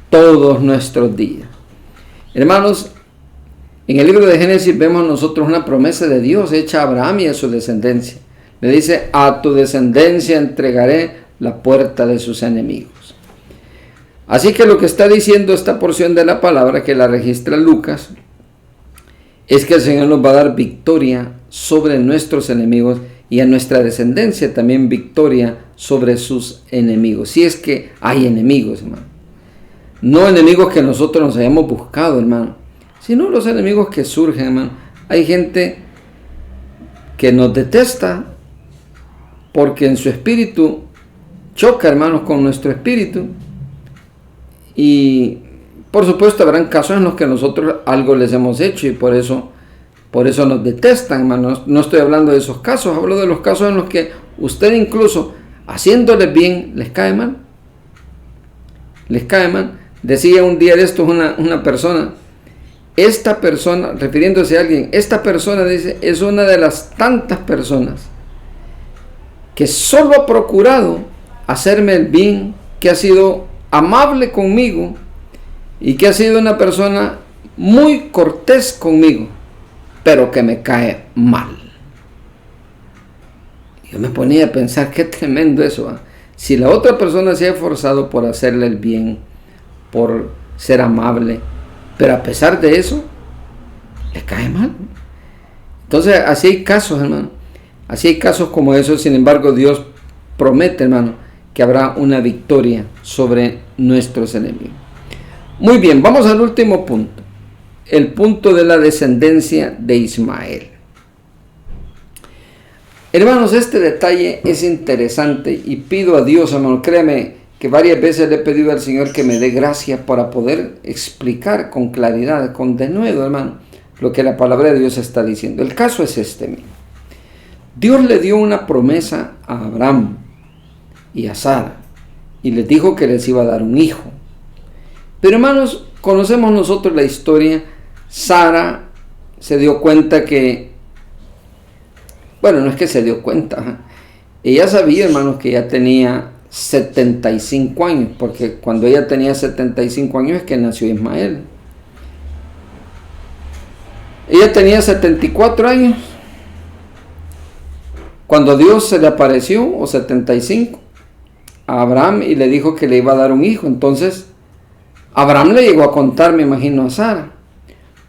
todos nuestros días. Hermanos, en el libro de Génesis vemos nosotros una promesa de Dios hecha a Abraham y a su descendencia. Le dice: a tu descendencia entregaré la puerta de sus enemigos. Así que lo que está diciendo esta porción de la palabra, que la registra Lucas, es que el Señor nos va a dar victoria sobre nuestros enemigos y a nuestra descendencia también victoria sobre sus enemigos. Si es que hay enemigos, hermano. No enemigos que nosotros nos hayamos buscado, hermano, sino los enemigos que surgen, hermano. Hay gente que nos detesta porque en su espíritu choca, hermanos, con nuestro espíritu. Y por supuesto habrán casos en los que nosotros algo les hemos hecho y por eso nos detestan, hermanos. No estoy hablando de esos casos, hablo de los casos en los que usted, incluso haciéndoles bien, les cae mal. Les cae mal. Decía un día de estos una persona, esta persona, refiriéndose a alguien, esta persona, dice, es una de las tantas personas que solo ha procurado hacerme el bien, que ha sido amable conmigo y que ha sido una persona muy cortés conmigo, pero que me cae mal. Yo me ponía a pensar, qué tremendo eso, ¿eh? Si la otra persona se ha esforzado por hacerle el bien, por ser amable, pero a pesar de eso, le cae mal. Entonces, así hay casos, hermano. Así hay casos como esos. Sin embargo, Dios promete, hermano, que habrá una victoria sobre nuestros enemigos. Muy bien, vamos al último punto. El punto de la descendencia de Ismael. Hermanos, este detalle es interesante y pido a Dios, hermano, créeme, que varias veces le he pedido al Señor que me dé gracia para poder explicar con claridad, con denuedo, hermano, lo que la palabra de Dios está diciendo. El caso es este, mismo. Dios le dio una promesa a Abraham y a Sara y les dijo que les iba a dar un hijo. Pero, hermanos, conocemos nosotros la historia. Sara se dio cuenta que, bueno, no es que se dio cuenta, ella sabía, hermanos, que ya tenía 75 años, porque cuando ella tenía 75 años es que nació Ismael. Ella tenía 74 años cuando Dios se le apareció, o 75, a Abraham y le dijo que le iba a dar un hijo. Entonces Abraham le llegó a contar, me imagino, a Sara.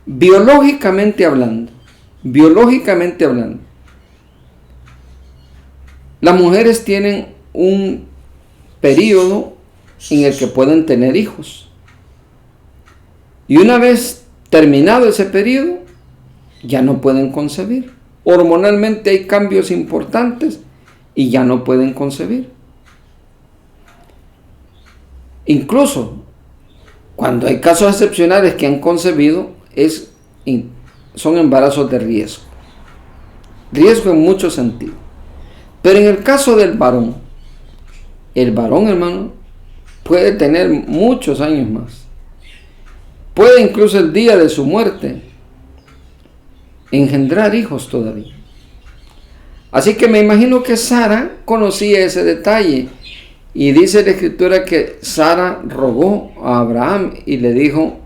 Biológicamente hablando, las mujeres tienen un periodo en el que pueden tener hijos. Y una vez terminado ese periodo, ya no pueden concebir. Hormonalmente hay cambios importantes y ya no pueden concebir. Incluso cuando hay casos excepcionales que han concebido, son embarazos de riesgo. Riesgo en muchos sentidos. Pero en el caso del varón, el varón, hermano, puede tener muchos años más. Puede incluso el día de su muerte engendrar hijos todavía. Así que me imagino que Sara conocía ese detalle. Y dice la Escritura que Sara rogó a Abraham y le dijo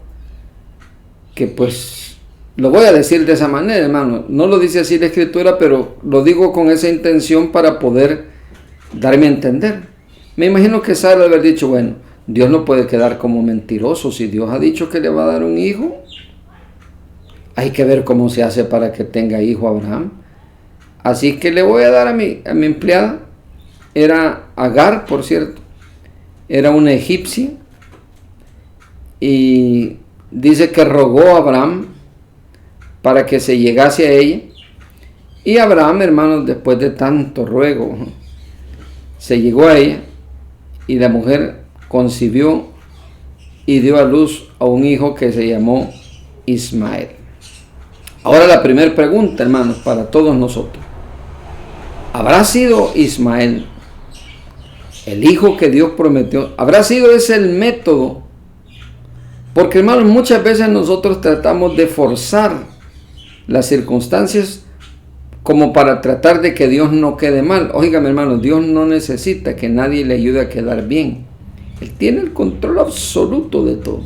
que pues, lo voy a decir de esa manera, hermano. No lo dice así la Escritura, pero lo digo con esa intención para poder darme a entender. Me imagino que Sara debe haber dicho, bueno, Dios no puede quedar como mentiroso. Si Dios ha dicho que le va a dar un hijo, hay que ver cómo se hace para que tenga hijo Abraham. Así que le voy a dar a mi empleada. Era Agar, por cierto, era una egipcia, y dice que rogó a Abraham para que se llegase a ella, y Abraham, hermanos, después de tanto ruego, se llegó a ella, y la mujer concibió y dio a luz a un hijo que se llamó Ismael. Ahora la primera pregunta, hermanos, para todos nosotros: ¿habrá sido Ismael el hijo que Dios prometió? ¿Habrá sido ese el método? Porque, hermanos, muchas veces nosotros tratamos de forzar las circunstancias como para tratar de que Dios no quede mal. Óigame, hermano, Dios no necesita que nadie le ayude a quedar bien. Él tiene el control absoluto de todo.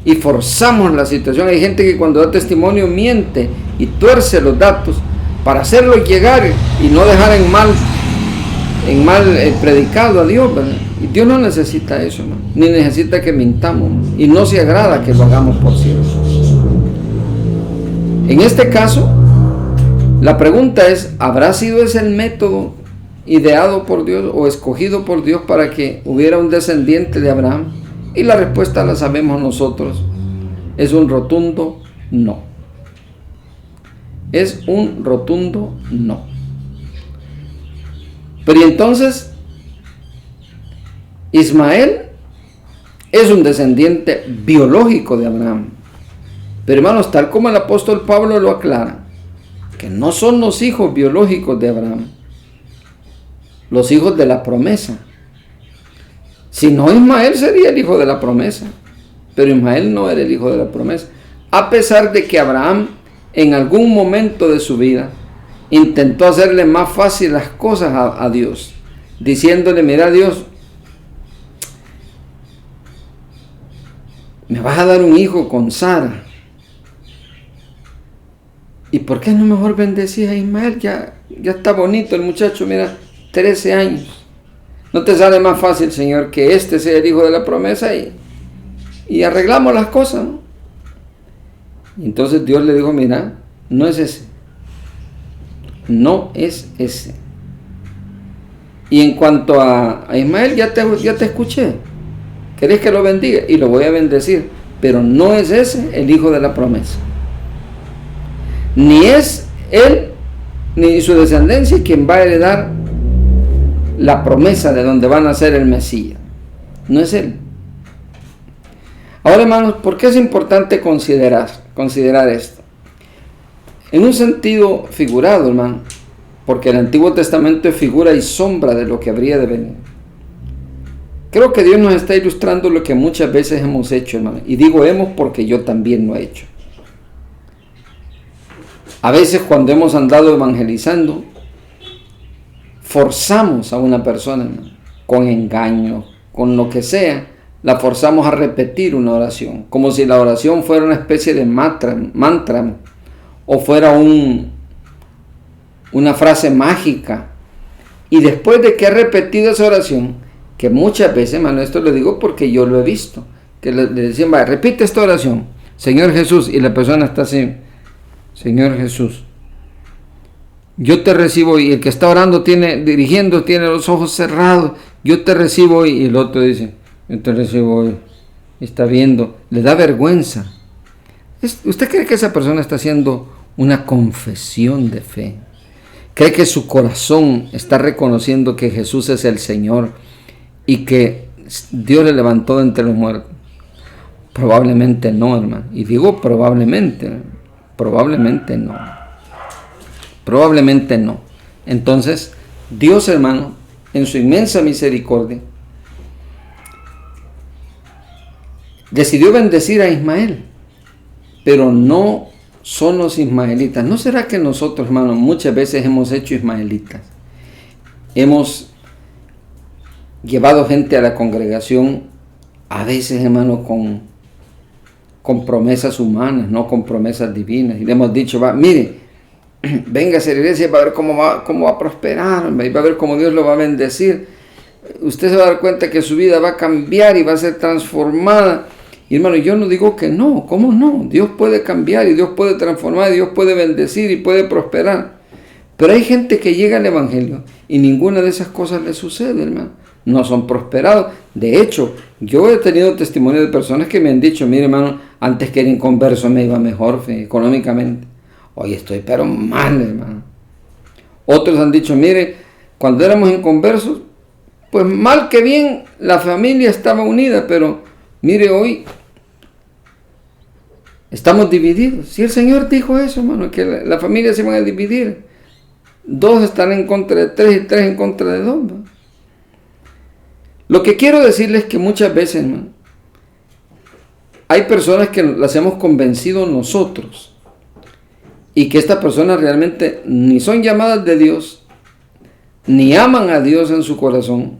Y forzamos la situación. Hay gente que cuando da testimonio miente y tuerce los datos para hacerlo llegar y no dejar en mal predicado a Dios, ¿verdad? Y Dios no necesita eso, ¿no? Ni necesita que mintamos, y no se agrada que lo hagamos, por cierto. En este caso, la pregunta es: ¿habrá sido ese el método ideado por Dios o escogido por Dios para que hubiera un descendiente de Abraham? Y la respuesta la sabemos nosotros. Es un rotundo no. Es un rotundo no. Pero entonces, Ismael es un descendiente biológico de Abraham. Pero, hermanos, tal como el apóstol Pablo lo aclara, que no son los hijos biológicos de Abraham, los hijos de la promesa. Si no, Ismael sería el hijo de la promesa. Pero Ismael no era el hijo de la promesa. A pesar de que Abraham, en algún momento de su vida, intentó hacerle más fácil las cosas a Dios, diciéndole: mira, Dios, me vas a dar un hijo con Sara, ¿y por qué no mejor bendecís a Ismael? Ya está bonito el muchacho, mira, 13 años. ¿No te sale más fácil, Señor, que este sea el hijo de la promesa y arreglamos las cosas, ¿no? Y entonces Dios le dijo: mira, no es ese. No es ese. Y en cuanto a Ismael, ya te escuché. ¿Querés que lo bendiga? Y lo voy a bendecir. Pero no es ese el hijo de la promesa. Ni es él, ni su descendencia quien va a heredar la promesa de donde va a nacer el Mesías. No es él. Ahora, hermanos, ¿por qué es importante considerar esto? En un sentido figurado, hermano, porque el Antiguo Testamento es figura y sombra de lo que habría de venir. Creo que Dios nos está ilustrando lo que muchas veces hemos hecho, hermano. Y digo hemos porque yo también lo he hecho. A veces cuando hemos andado evangelizando, forzamos a una persona, hermano, con engaño, con lo que sea, la forzamos a repetir una oración, como si la oración fuera una especie de mantra o fuera una frase mágica. Y después de que ha repetido esa oración, que muchas veces, hermano, esto lo digo porque yo lo he visto, que le decían: vaya, repite esta oración, Señor Jesús, y la persona está así: Señor Jesús. Yo te recibo hoy. El que está orando dirigiendo, tiene los ojos cerrados. Yo te recibo hoy. Y el otro dice, yo te recibo hoy. Está viendo. Le da vergüenza. ¿Usted cree que esa persona está haciendo una confesión de fe? ¿Cree que su corazón está reconociendo que Jesús es el Señor y que Dios le levantó de entre los muertos? Probablemente no, hermano. Y digo probablemente no. Probablemente no. Entonces, Dios, hermano, en su inmensa misericordia, decidió bendecir a Ismael, pero no son los ismaelitas. ¿No será que nosotros, hermano, muchas veces hemos hecho ismaelitas? Hemos llevado gente a la congregación, a veces, hermano, con promesas humanas, no con promesas divinas. Y le hemos dicho, mire, venga a la iglesia, va a ver cómo va a prosperar, va a ver cómo Dios lo va a bendecir. Usted se va a dar cuenta que su vida va a cambiar y va a ser transformada. Y hermano, yo no digo que no, ¿cómo no? Dios puede cambiar y Dios puede transformar y Dios puede bendecir y puede prosperar. Pero hay gente que llega al Evangelio y ninguna de esas cosas le sucede, hermano. No son prosperados. De hecho, yo he tenido testimonio de personas que me han dicho, mire, hermano, antes que era inconverso me iba mejor económicamente. Hoy estoy pero mal, hermano. Otros han dicho, mire, cuando éramos inconversos, pues mal que bien, la familia estaba unida, pero mire, hoy estamos divididos. Si el Señor dijo eso, hermano, que la familia se van a dividir. 2 están en contra de 3 y 3 en contra de 2. ¿no? Lo que quiero decirles es que muchas veces, hermano, hay personas que las hemos convencido nosotros y que estas personas realmente ni son llamadas de Dios, ni aman a Dios en su corazón.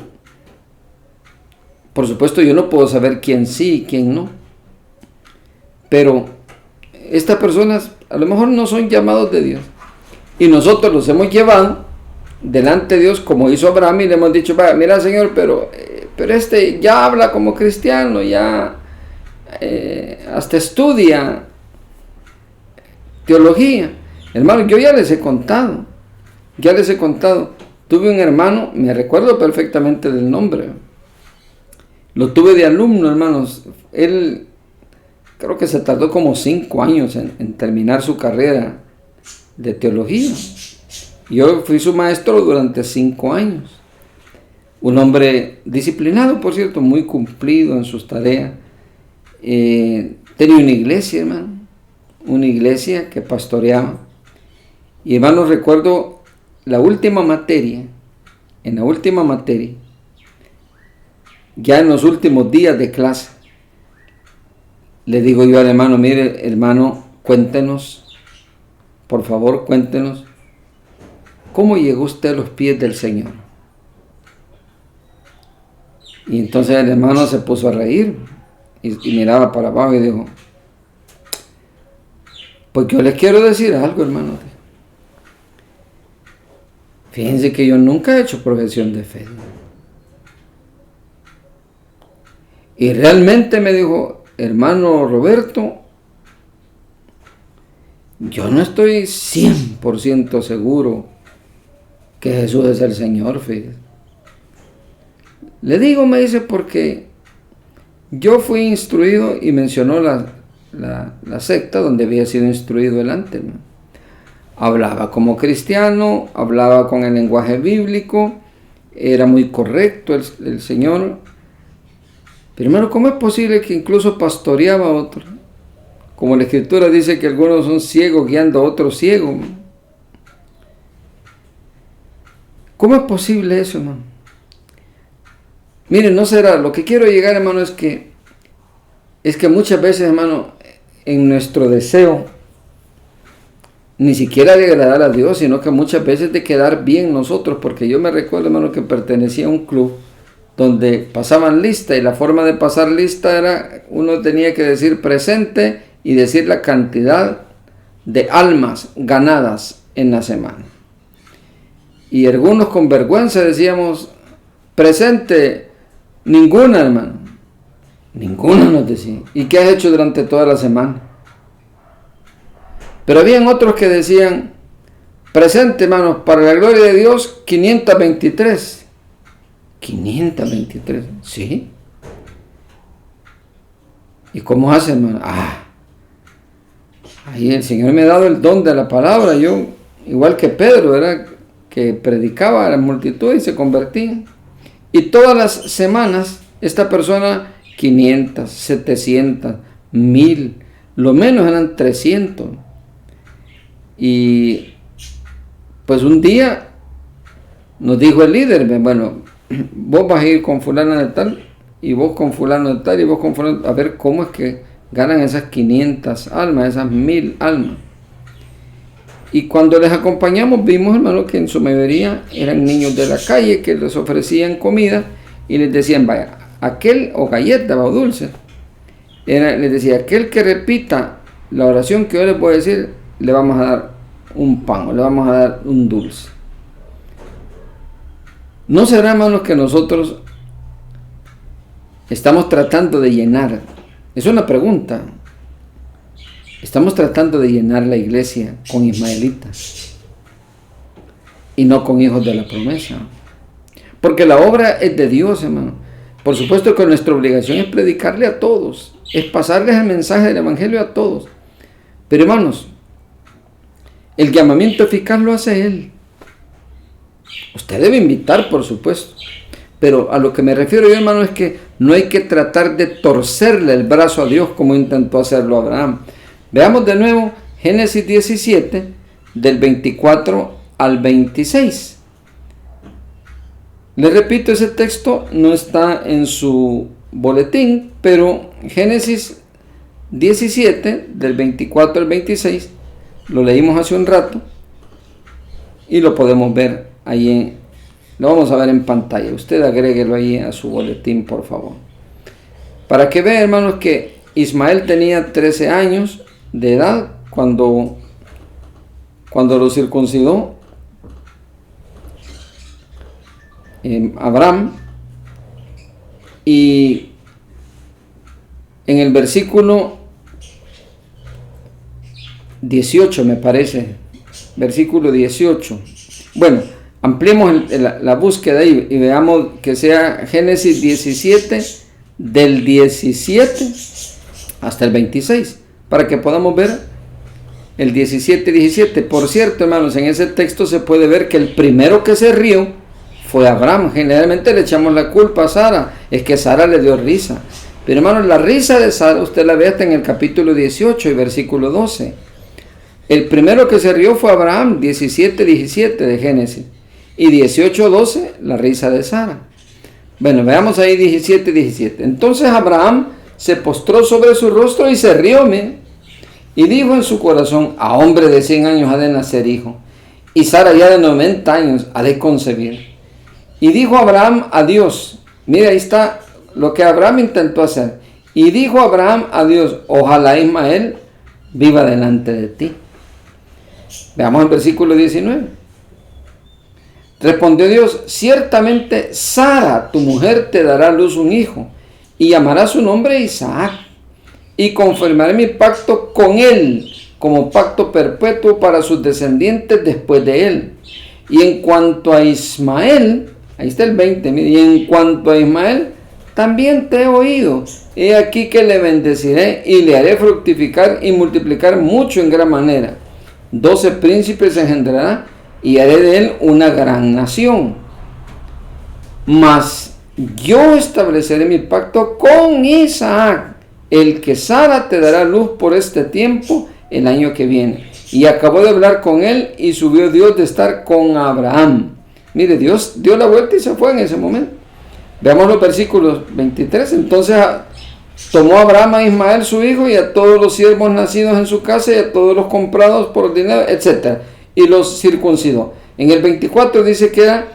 Por supuesto, yo no puedo saber quién sí y quién no. Pero estas personas a lo mejor no son llamados de Dios. Y nosotros los hemos llevado delante de Dios como hizo Abraham y le hemos dicho, mira Señor, pero este ya habla como cristiano, ya hasta estudia teología. Hermano, yo ya les he contado. Tuve un hermano, me recuerdo perfectamente del nombre. Lo tuve de alumno, hermanos. Él creo que se tardó como 5 años en terminar su carrera de teología. Yo fui su maestro durante 5 años. Un hombre disciplinado, por cierto, muy cumplido en sus tareas. Tenía una iglesia, hermano. Una iglesia que pastoreaba. Y hermano, recuerdo en la última materia, ya en los últimos días de clase, le digo yo al hermano, mire hermano, cuéntenos, por favor cuéntenos, ¿cómo llegó usted a los pies del Señor? Y entonces el hermano se puso a reír y miraba para abajo y dijo, pues yo les quiero decir algo, hermano. Fíjense que yo nunca he hecho profesión de fe. Y realmente me dijo, hermano Roberto, yo no estoy 100% seguro que Jesús es el Señor, fíjese. Le digo, me dice, porque yo fui instruido y mencionó la secta donde había sido instruido él antes, ¿no? Hablaba como cristiano, hablaba con el lenguaje bíblico, era muy correcto el Señor. Pero hermano, ¿cómo es posible que incluso pastoreaba a otros? Como la Escritura dice que algunos son ciegos guiando a otros ciegos. ¿Cómo es posible eso, hermano? Miren, no será, lo que quiero llegar, hermano, es que muchas veces, hermano, en nuestro deseo, ni siquiera de agradar a Dios, sino que muchas veces de quedar bien nosotros, porque yo me recuerdo, hermano, que pertenecía a un club donde pasaban lista, y la forma de pasar lista era, uno tenía que decir presente y decir la cantidad de almas ganadas en la semana. Y algunos con vergüenza decíamos, presente, ninguna, hermano. Ninguna, nos decía. ¿Y qué has hecho durante toda la semana? Pero habían otros que decían, Presente, hermanos, para la gloria de Dios, 523. 523, ¿sí? ¿Y cómo hace, hermano? Ahí el Señor me ha dado el don de la palabra. Yo, igual que Pedro, ¿verdad?, que predicaba a la multitud y se convertía. Y todas las semanas, esta persona, 500, 700, 1000, lo menos eran 300. Y pues un día nos dijo el líder, bueno, vos vas a ir con fulano de tal, y vos con fulano de tal, y vos con fulano, a ver cómo es que ganan esas 500 almas, esas 1000 almas. Y cuando les acompañamos vimos, hermano, que en su mayoría eran niños de la calle que les ofrecían comida y les decían, vaya, aquel, o galleta o dulce, les decía, aquel que repita la oración que yo les voy a decir, le vamos a dar un pan o le vamos a dar un dulce. ¿No será, hermanos, que nosotros estamos tratando de llenar? Es una pregunta. Estamos tratando de llenar la iglesia con ismaelitas y no con hijos de la promesa. Porque la obra es de Dios, hermano. Por supuesto que nuestra obligación es predicarle a todos, es pasarles el mensaje del evangelio a todos. Pero, hermanos, el llamamiento eficaz lo hace Él. Usted debe invitar, por supuesto. Pero a lo que me refiero yo, hermano, es que no hay que tratar de torcerle el brazo a Dios como intentó hacerlo Abraham. Veamos de nuevo Génesis 17, del 24 al 26. Les repito, ese texto no está en su boletín, pero Génesis 17, del 24 al 26, lo leímos hace un rato y lo podemos ver ahí, lo vamos a ver en pantalla. Usted agréguelo ahí a su boletín, por favor. Para que vean, hermanos, que Ismael tenía 13 años de edad cuando lo circuncidó Abraham, y en el versículo 18, me parece, versículo 18, bueno, ampliemos la búsqueda ahí y veamos que sea Génesis 17, del 17 hasta el 26, para que podamos ver el 17. Por cierto, hermanos, en ese texto se puede ver que el primero que se rió fue Abraham. Generalmente le echamos la culpa a Sara, es que Sara le dio risa. Pero, hermanos, la risa de Sara usted la ve hasta en el capítulo 18 y versículo 12. El primero que se rió fue Abraham, 17 de Génesis. Y 18:12, la risa de Sara. Bueno, veamos ahí 17. Entonces Abraham se postró sobre su rostro y se rió, y dijo en su corazón, a hombre de 100 años ha de nacer hijo, y Sara ya de 90 años ha de concebir. Y dijo Abraham a Dios, mira, ahí está lo que Abraham intentó hacer. Y dijo Abraham a Dios, ojalá Ismael viva delante de ti. Veamos el versículo 19. Respondió Dios, ciertamente Sara, tu mujer, te dará a luz un hijo, y llamará su nombre Isaac, y confirmaré mi pacto con él, como pacto perpetuo para sus descendientes después de él. Y en cuanto a Ismael, ahí está el 20, y en cuanto a Ismael, también te he oído. He aquí que le bendeciré y le haré fructificar y multiplicar mucho en gran manera. 12 príncipes engendrará y haré de él una gran nación. Mas yo estableceré mi pacto con Isaac, el que Sara te dará luz por este tiempo el año que viene. Y acabó de hablar con él y subió Dios de estar con Abraham. Mire, Dios dio la vuelta y se fue en ese momento. Veamos los versículos 23. Entonces tomó Abraham a Ismael su hijo y a todos los siervos nacidos en su casa y a todos los comprados por dinero, etc. Y los circuncidó. En el 24 dice que era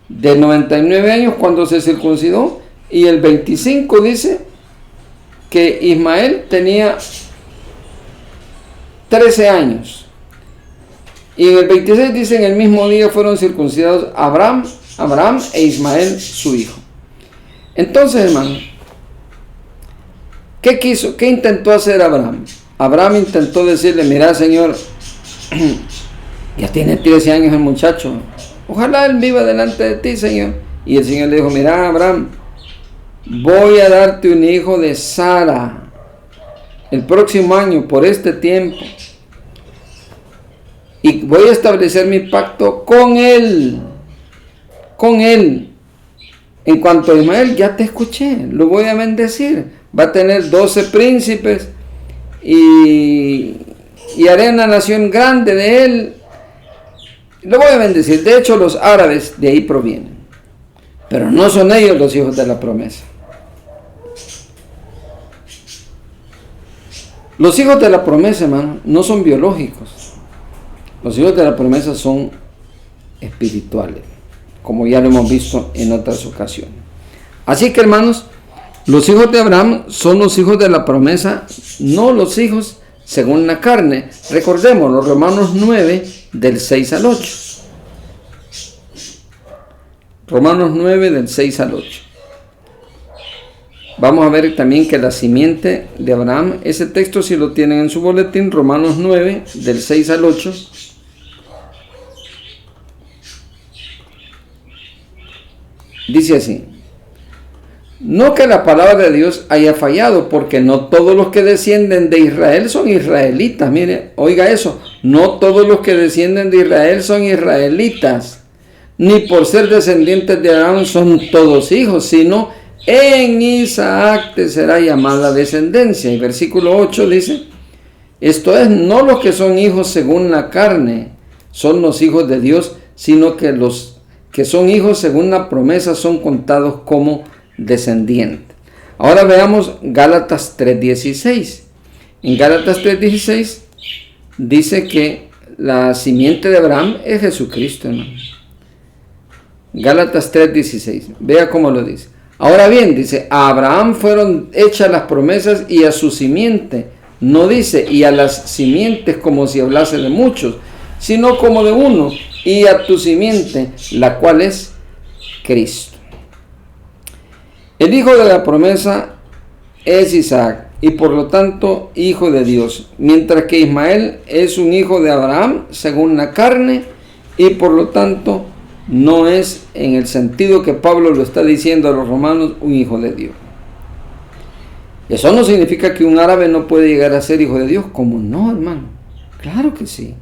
de 99 años cuando se circuncidó. Y el 25 dice que Ismael tenía 13 años. Y en el 26 dice, en el mismo día fueron circuncidados Abraham e Ismael su hijo. Entonces, hermano, ¿qué intentó hacer Abraham? Abraham intentó decirle, mira, Señor, Ya tiene 13 años el muchacho. Ojalá él viva delante de ti, Señor. Y el Señor le dijo, mira, Abraham, voy a darte un hijo de Sara el próximo año, por este tiempo. Y voy a establecer mi pacto con él. Con él. En cuanto a Ismael, ya te escuché. Lo voy a bendecir. Va a tener 12 príncipes. Y haré una nación grande de él. Lo voy a bendecir. De hecho, los árabes de ahí provienen. Pero no son ellos los hijos de la promesa. Los hijos de la promesa, hermano, no son biológicos. Los hijos de la promesa son espirituales, como ya lo hemos visto en otras ocasiones. Así que, hermanos, los hijos de Abraham son los hijos de la promesa, no los hijos según la carne. Recordemos los Romanos 9, del 6 al 8. Romanos 9, del 6 al 8. Vamos a ver también que la simiente de Abraham, ese texto si lo tienen en su boletín, Romanos 9, del 6 al 8. Dice así: no que la palabra de Dios haya fallado, porque no todos los que descienden de Israel son israelitas. Mire, oiga eso, no todos los que descienden de Israel son israelitas, ni por ser descendientes de Abraham son todos hijos, sino en Isaac te será llamada descendencia. Y versículo 8 dice, esto es, no los que son hijos según la carne son los hijos de Dios, sino que los que son hijos según la promesa son contados como descendientes. Ahora veamos Gálatas 3:16. En Gálatas 3:16 dice que la simiente de Abraham es Jesucristo, hermano. Gálatas 3:16. Vea cómo lo dice. Ahora bien, dice, a Abraham fueron hechas las promesas y a su simiente. No dice, y a las simientes como si hablase de muchos, sino como de uno, y a tu simiente, la cual es Cristo. El hijo de la promesa es Isaac, y por lo tanto hijo de Dios, mientras que Ismael es un hijo de Abraham según la carne, y por lo tanto no es, en el sentido que Pablo lo está diciendo a los romanos, un hijo de Dios. Eso no significa que un árabe no puede llegar a ser hijo de Dios. ¿Cómo no, hermano? Claro que sí.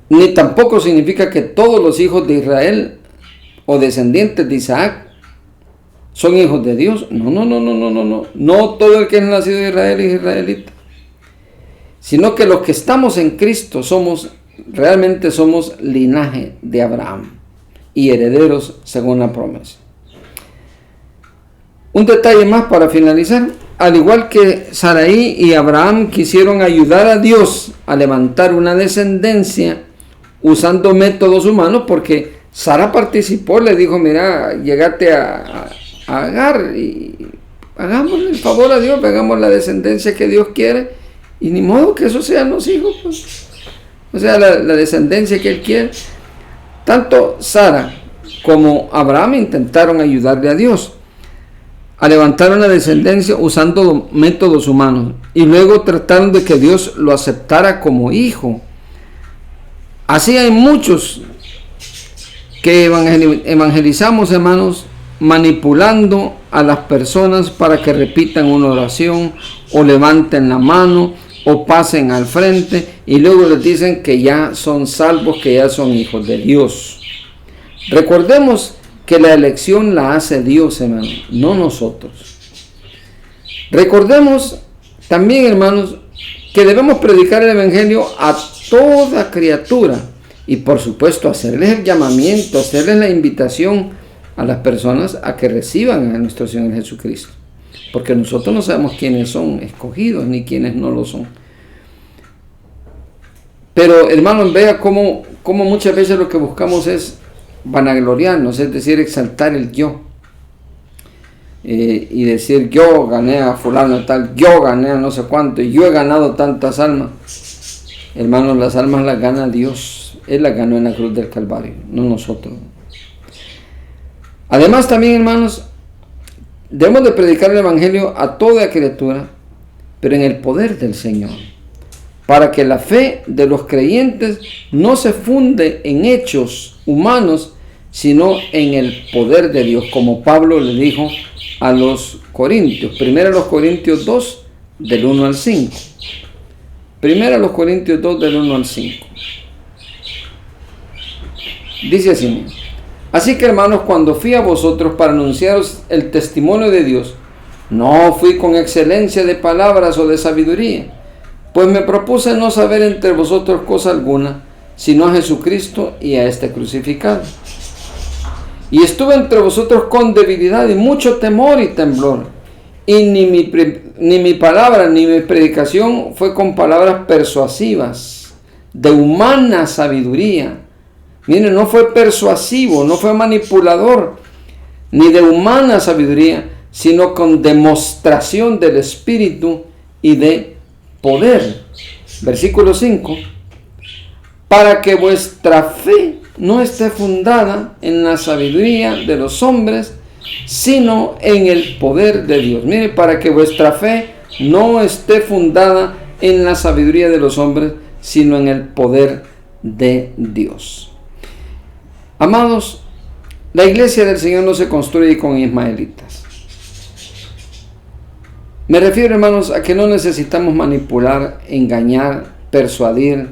Ni tampoco significa que todos los hijos de Israel o descendientes de Isaac son hijos de Dios. No. No todo el que es nacido de Israel es israelita. Sino que los que estamos en Cristo realmente somos linaje de Abraham y herederos según la promesa. Un detalle más para finalizar. Al igual que Sarai y Abraham quisieron ayudar a Dios a levantar una descendencia usando métodos humanos, porque Sara participó, le dijo, mira, llegate a Agar y hagámosle el favor a Dios, hagamos la descendencia que Dios quiere, y ni modo que esos sean los hijos, pues. O sea, la descendencia que él quiere. Tanto Sara como Abraham intentaron ayudarle a Dios a levantar una descendencia usando métodos humanos, y luego trataron de que Dios lo aceptara como hijo. Así hay muchos que evangelizamos, hermanos, manipulando a las personas para que repitan una oración o levanten la mano o pasen al frente, y luego les dicen que ya son salvos, que ya son hijos de Dios. Recordemos que la elección la hace Dios, hermano, no nosotros. Recordemos también, hermanos, que debemos predicar el evangelio a toda criatura, y por supuesto hacerles el llamamiento, hacerles la invitación a las personas a que reciban a nuestro Señor Jesucristo, porque nosotros no sabemos quiénes son escogidos ni quiénes no lo son. Pero, hermanos, vea cómo muchas veces lo que buscamos es vanagloriarnos, es decir, exaltar el yo, y decir, yo gané a fulano tal, yo gané a no sé cuánto, y yo he ganado tantas almas. Hermanos, las almas las gana Dios. Él las ganó en la cruz del Calvario, no nosotros. Además también, hermanos, debemos de predicar el evangelio a toda criatura, pero en el poder del Señor. para que la fe de los creyentes no se funde en hechos humanos, sino en el poder de Dios, como Pablo le dijo a los Corintios. Primero a los Corintios 2, del 1 al 5. Primero a los Corintios 2, del 1 al 5. Dice así: así que, hermanos, cuando fui a vosotros para anunciaros el testimonio de Dios, no fui con excelencia de palabras o de sabiduría, pues me propuse no saber entre vosotros cosa alguna, sino a Jesucristo y a este crucificado. Y estuve entre vosotros con debilidad y mucho temor y temblor, y ni mi palabra ni mi predicación fue con palabras persuasivas, de humana sabiduría. Miren, no fue persuasivo, no fue manipulador, ni de humana sabiduría, sino con demostración del Espíritu y de poder. Versículo 5. Para que vuestra fe no esté fundada en la sabiduría de los hombres, sino en el poder de Dios. Mire, para que vuestra fe no esté fundada en la sabiduría de los hombres, sino en el poder de Dios. Amados, la iglesia del Señor no se construye con ismaelitas. Me refiero, hermanos, a que no necesitamos manipular, engañar, persuadir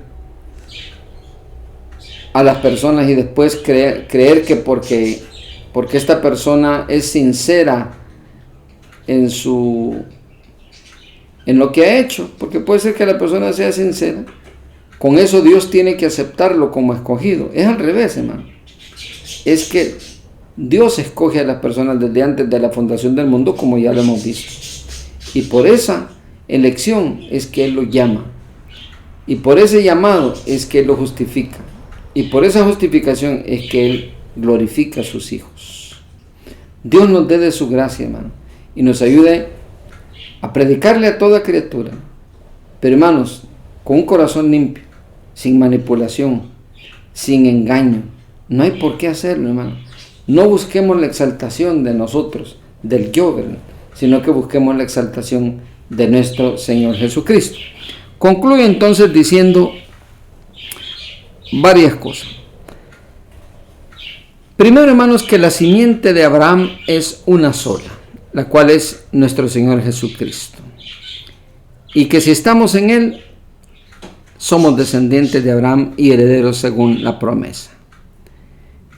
a las personas y después creer que porque esta persona es sincera en lo que ha hecho, porque puede ser que la persona sea sincera, con eso Dios tiene que aceptarlo como escogido. Es al revés, hermano. Es que Dios escoge a las personas desde antes de la fundación del mundo, como ya lo hemos visto. Y por esa elección es que Él lo llama. Y por ese llamado es que Él lo justifica. Y por esa justificación es que Él glorifica a sus hijos. Dios nos dé de su gracia, hermano, y nos ayude a predicarle a toda criatura. Pero, hermanos, con un corazón limpio, sin manipulación, sin engaño. No hay por qué hacerlo, hermano. No busquemos la exaltación de nosotros, del yo, ¿verdad?, sino que busquemos la exaltación de nuestro Señor Jesucristo. Concluye entonces diciendo varias cosas. Primero, hermanos, que la simiente de Abraham es una sola, la cual es nuestro Señor Jesucristo. Y que si estamos en Él, somos descendientes de Abraham y herederos según la promesa.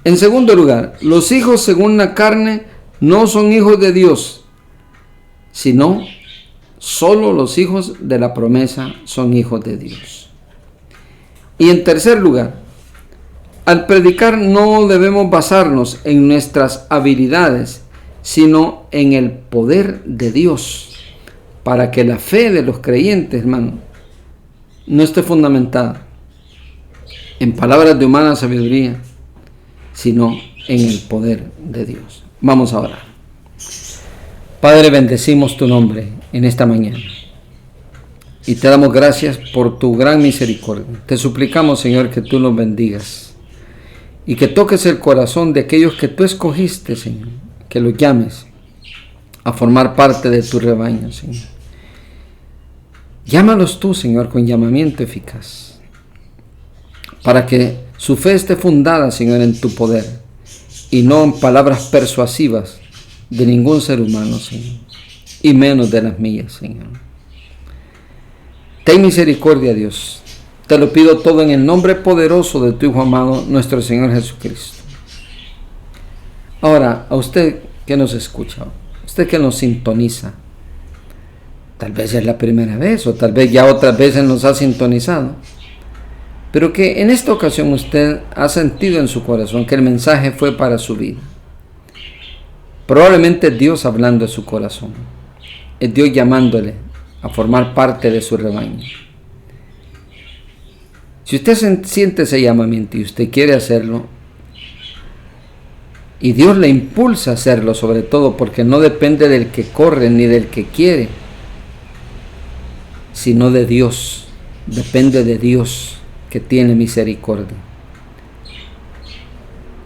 En segundo lugar, los hijos según la carne no son hijos de Dios, sino solo los hijos de la promesa son hijos de Dios. Y en tercer lugar, al predicar no debemos basarnos en nuestras habilidades, sino en el poder de Dios, para que la fe de los creyentes, hermano, no esté fundamentada en palabras de humana sabiduría, sino en el poder de Dios. Vamos a orar. Padre, bendecimos tu nombre en esta mañana y te damos gracias por tu gran misericordia. Te suplicamos, Señor, que tú nos bendigas y que toques el corazón de aquellos que tú escogiste, Señor, que los llames a formar parte de tu rebaño, Señor. Llámalos tú, Señor, con llamamiento eficaz, para que su fe esté fundada, Señor, en tu poder y no en palabras persuasivas de ningún ser humano, Señor, y menos de las mías, Señor. Ten misericordia, Dios. Te lo pido todo en el nombre poderoso de tu Hijo amado, nuestro Señor Jesucristo. Ahora, a usted que nos escucha, usted que nos sintoniza, tal vez es la primera vez o tal vez ya otras veces nos ha sintonizado, pero que en esta ocasión usted ha sentido en su corazón que el mensaje fue para su vida. Probablemente es Dios hablando a su corazón, es Dios llamándole a formar parte de su rebaño. Si usted siente ese llamamiento y usted quiere hacerlo, y Dios le impulsa a hacerlo, sobre todo porque no depende del que corre ni del que quiere, sino de Dios, depende de Dios que tiene misericordia.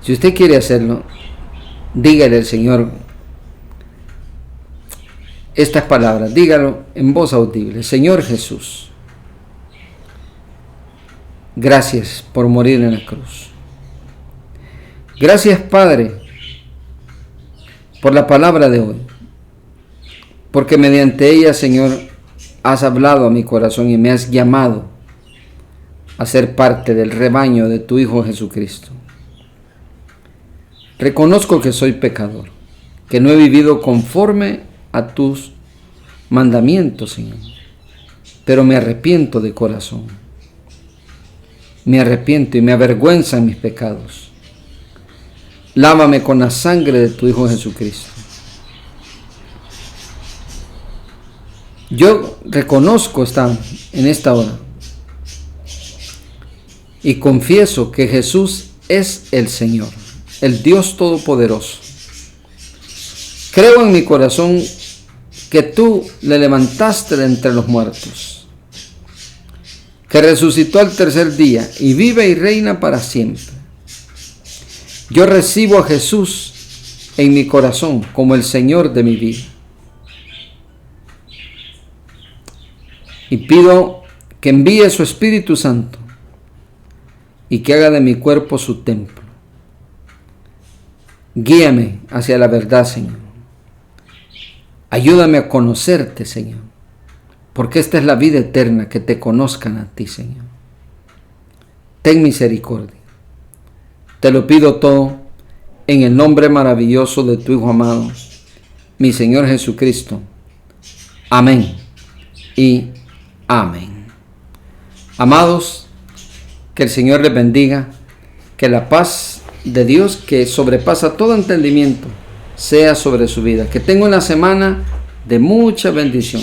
Si usted quiere hacerlo, dígale al Señor estas palabras, dígalo en voz audible: Señor Jesús, Gracias por morir en la cruz. Gracias, Padre, por la palabra de hoy, porque mediante ella, Señor, has hablado a mi corazón y me has llamado a ser parte del rebaño de tu Hijo Jesucristo. Reconozco que soy pecador, que no he vivido conforme a tus mandamientos, Señor, pero me arrepiento de corazón. Me arrepiento y me avergüenzan mis pecados. Lávame con la sangre de tu Hijo Jesucristo. Yo reconozco en esta hora y confieso que Jesús es el Señor, el Dios Todopoderoso. Creo en mi corazón que tú le levantaste de entre los muertos, que resucitó al tercer día y vive y reina para siempre. Yo recibo a Jesús en mi corazón como el Señor de mi vida. Y pido que envíe su Espíritu Santo y que haga de mi cuerpo su templo. Guíame hacia la verdad, Señor. Ayúdame a conocerte, Señor, porque esta es la vida eterna, que te conozcan a ti, Señor. Ten misericordia. Te lo pido todo en el nombre maravilloso de tu Hijo amado, mi Señor Jesucristo. Amén y amén. Amados, que el Señor les bendiga, que la paz de Dios, que sobrepasa todo entendimiento, sea sobre su vida. Que tenga una semana de mucha bendición.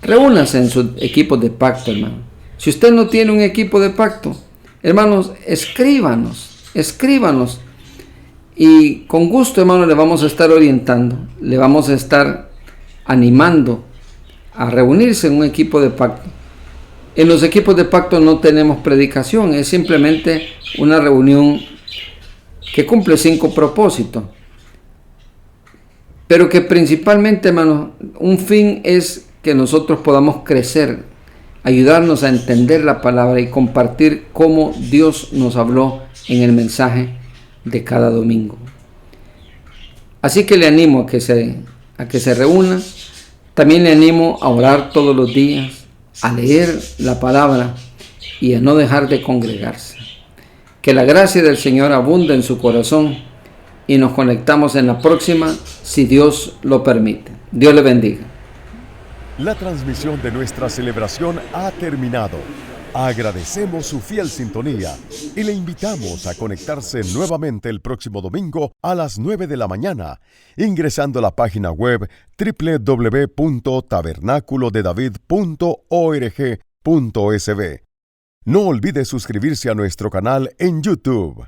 Reúnanse en sus equipos de pacto, hermano. Si usted no tiene un equipo de pacto, hermanos, escríbanos y con gusto, hermano, le vamos a estar orientando, le vamos a estar animando a reunirse en un equipo de pacto. En los equipos de pacto no tenemos predicación, es simplemente una reunión que cumple 5 propósitos, pero que principalmente, hermano, un fin es que nosotros podamos crecer, ayudarnos a entender la palabra y compartir cómo Dios nos habló en el mensaje de cada domingo. Así que le animo a que se reúna. También le animo a orar todos los días, a leer la palabra y a no dejar de congregarse. Que la gracia del Señor abunde en su corazón y nos conectamos en la próxima, si Dios lo permite. Dios le bendiga. La transmisión de nuestra celebración ha terminado. Agradecemos su fiel sintonía y le invitamos a conectarse nuevamente el próximo domingo a las 9 de la mañana, ingresando a la página web www.tabernaculodedavid.org.sb. No olvide suscribirse a nuestro canal en YouTube.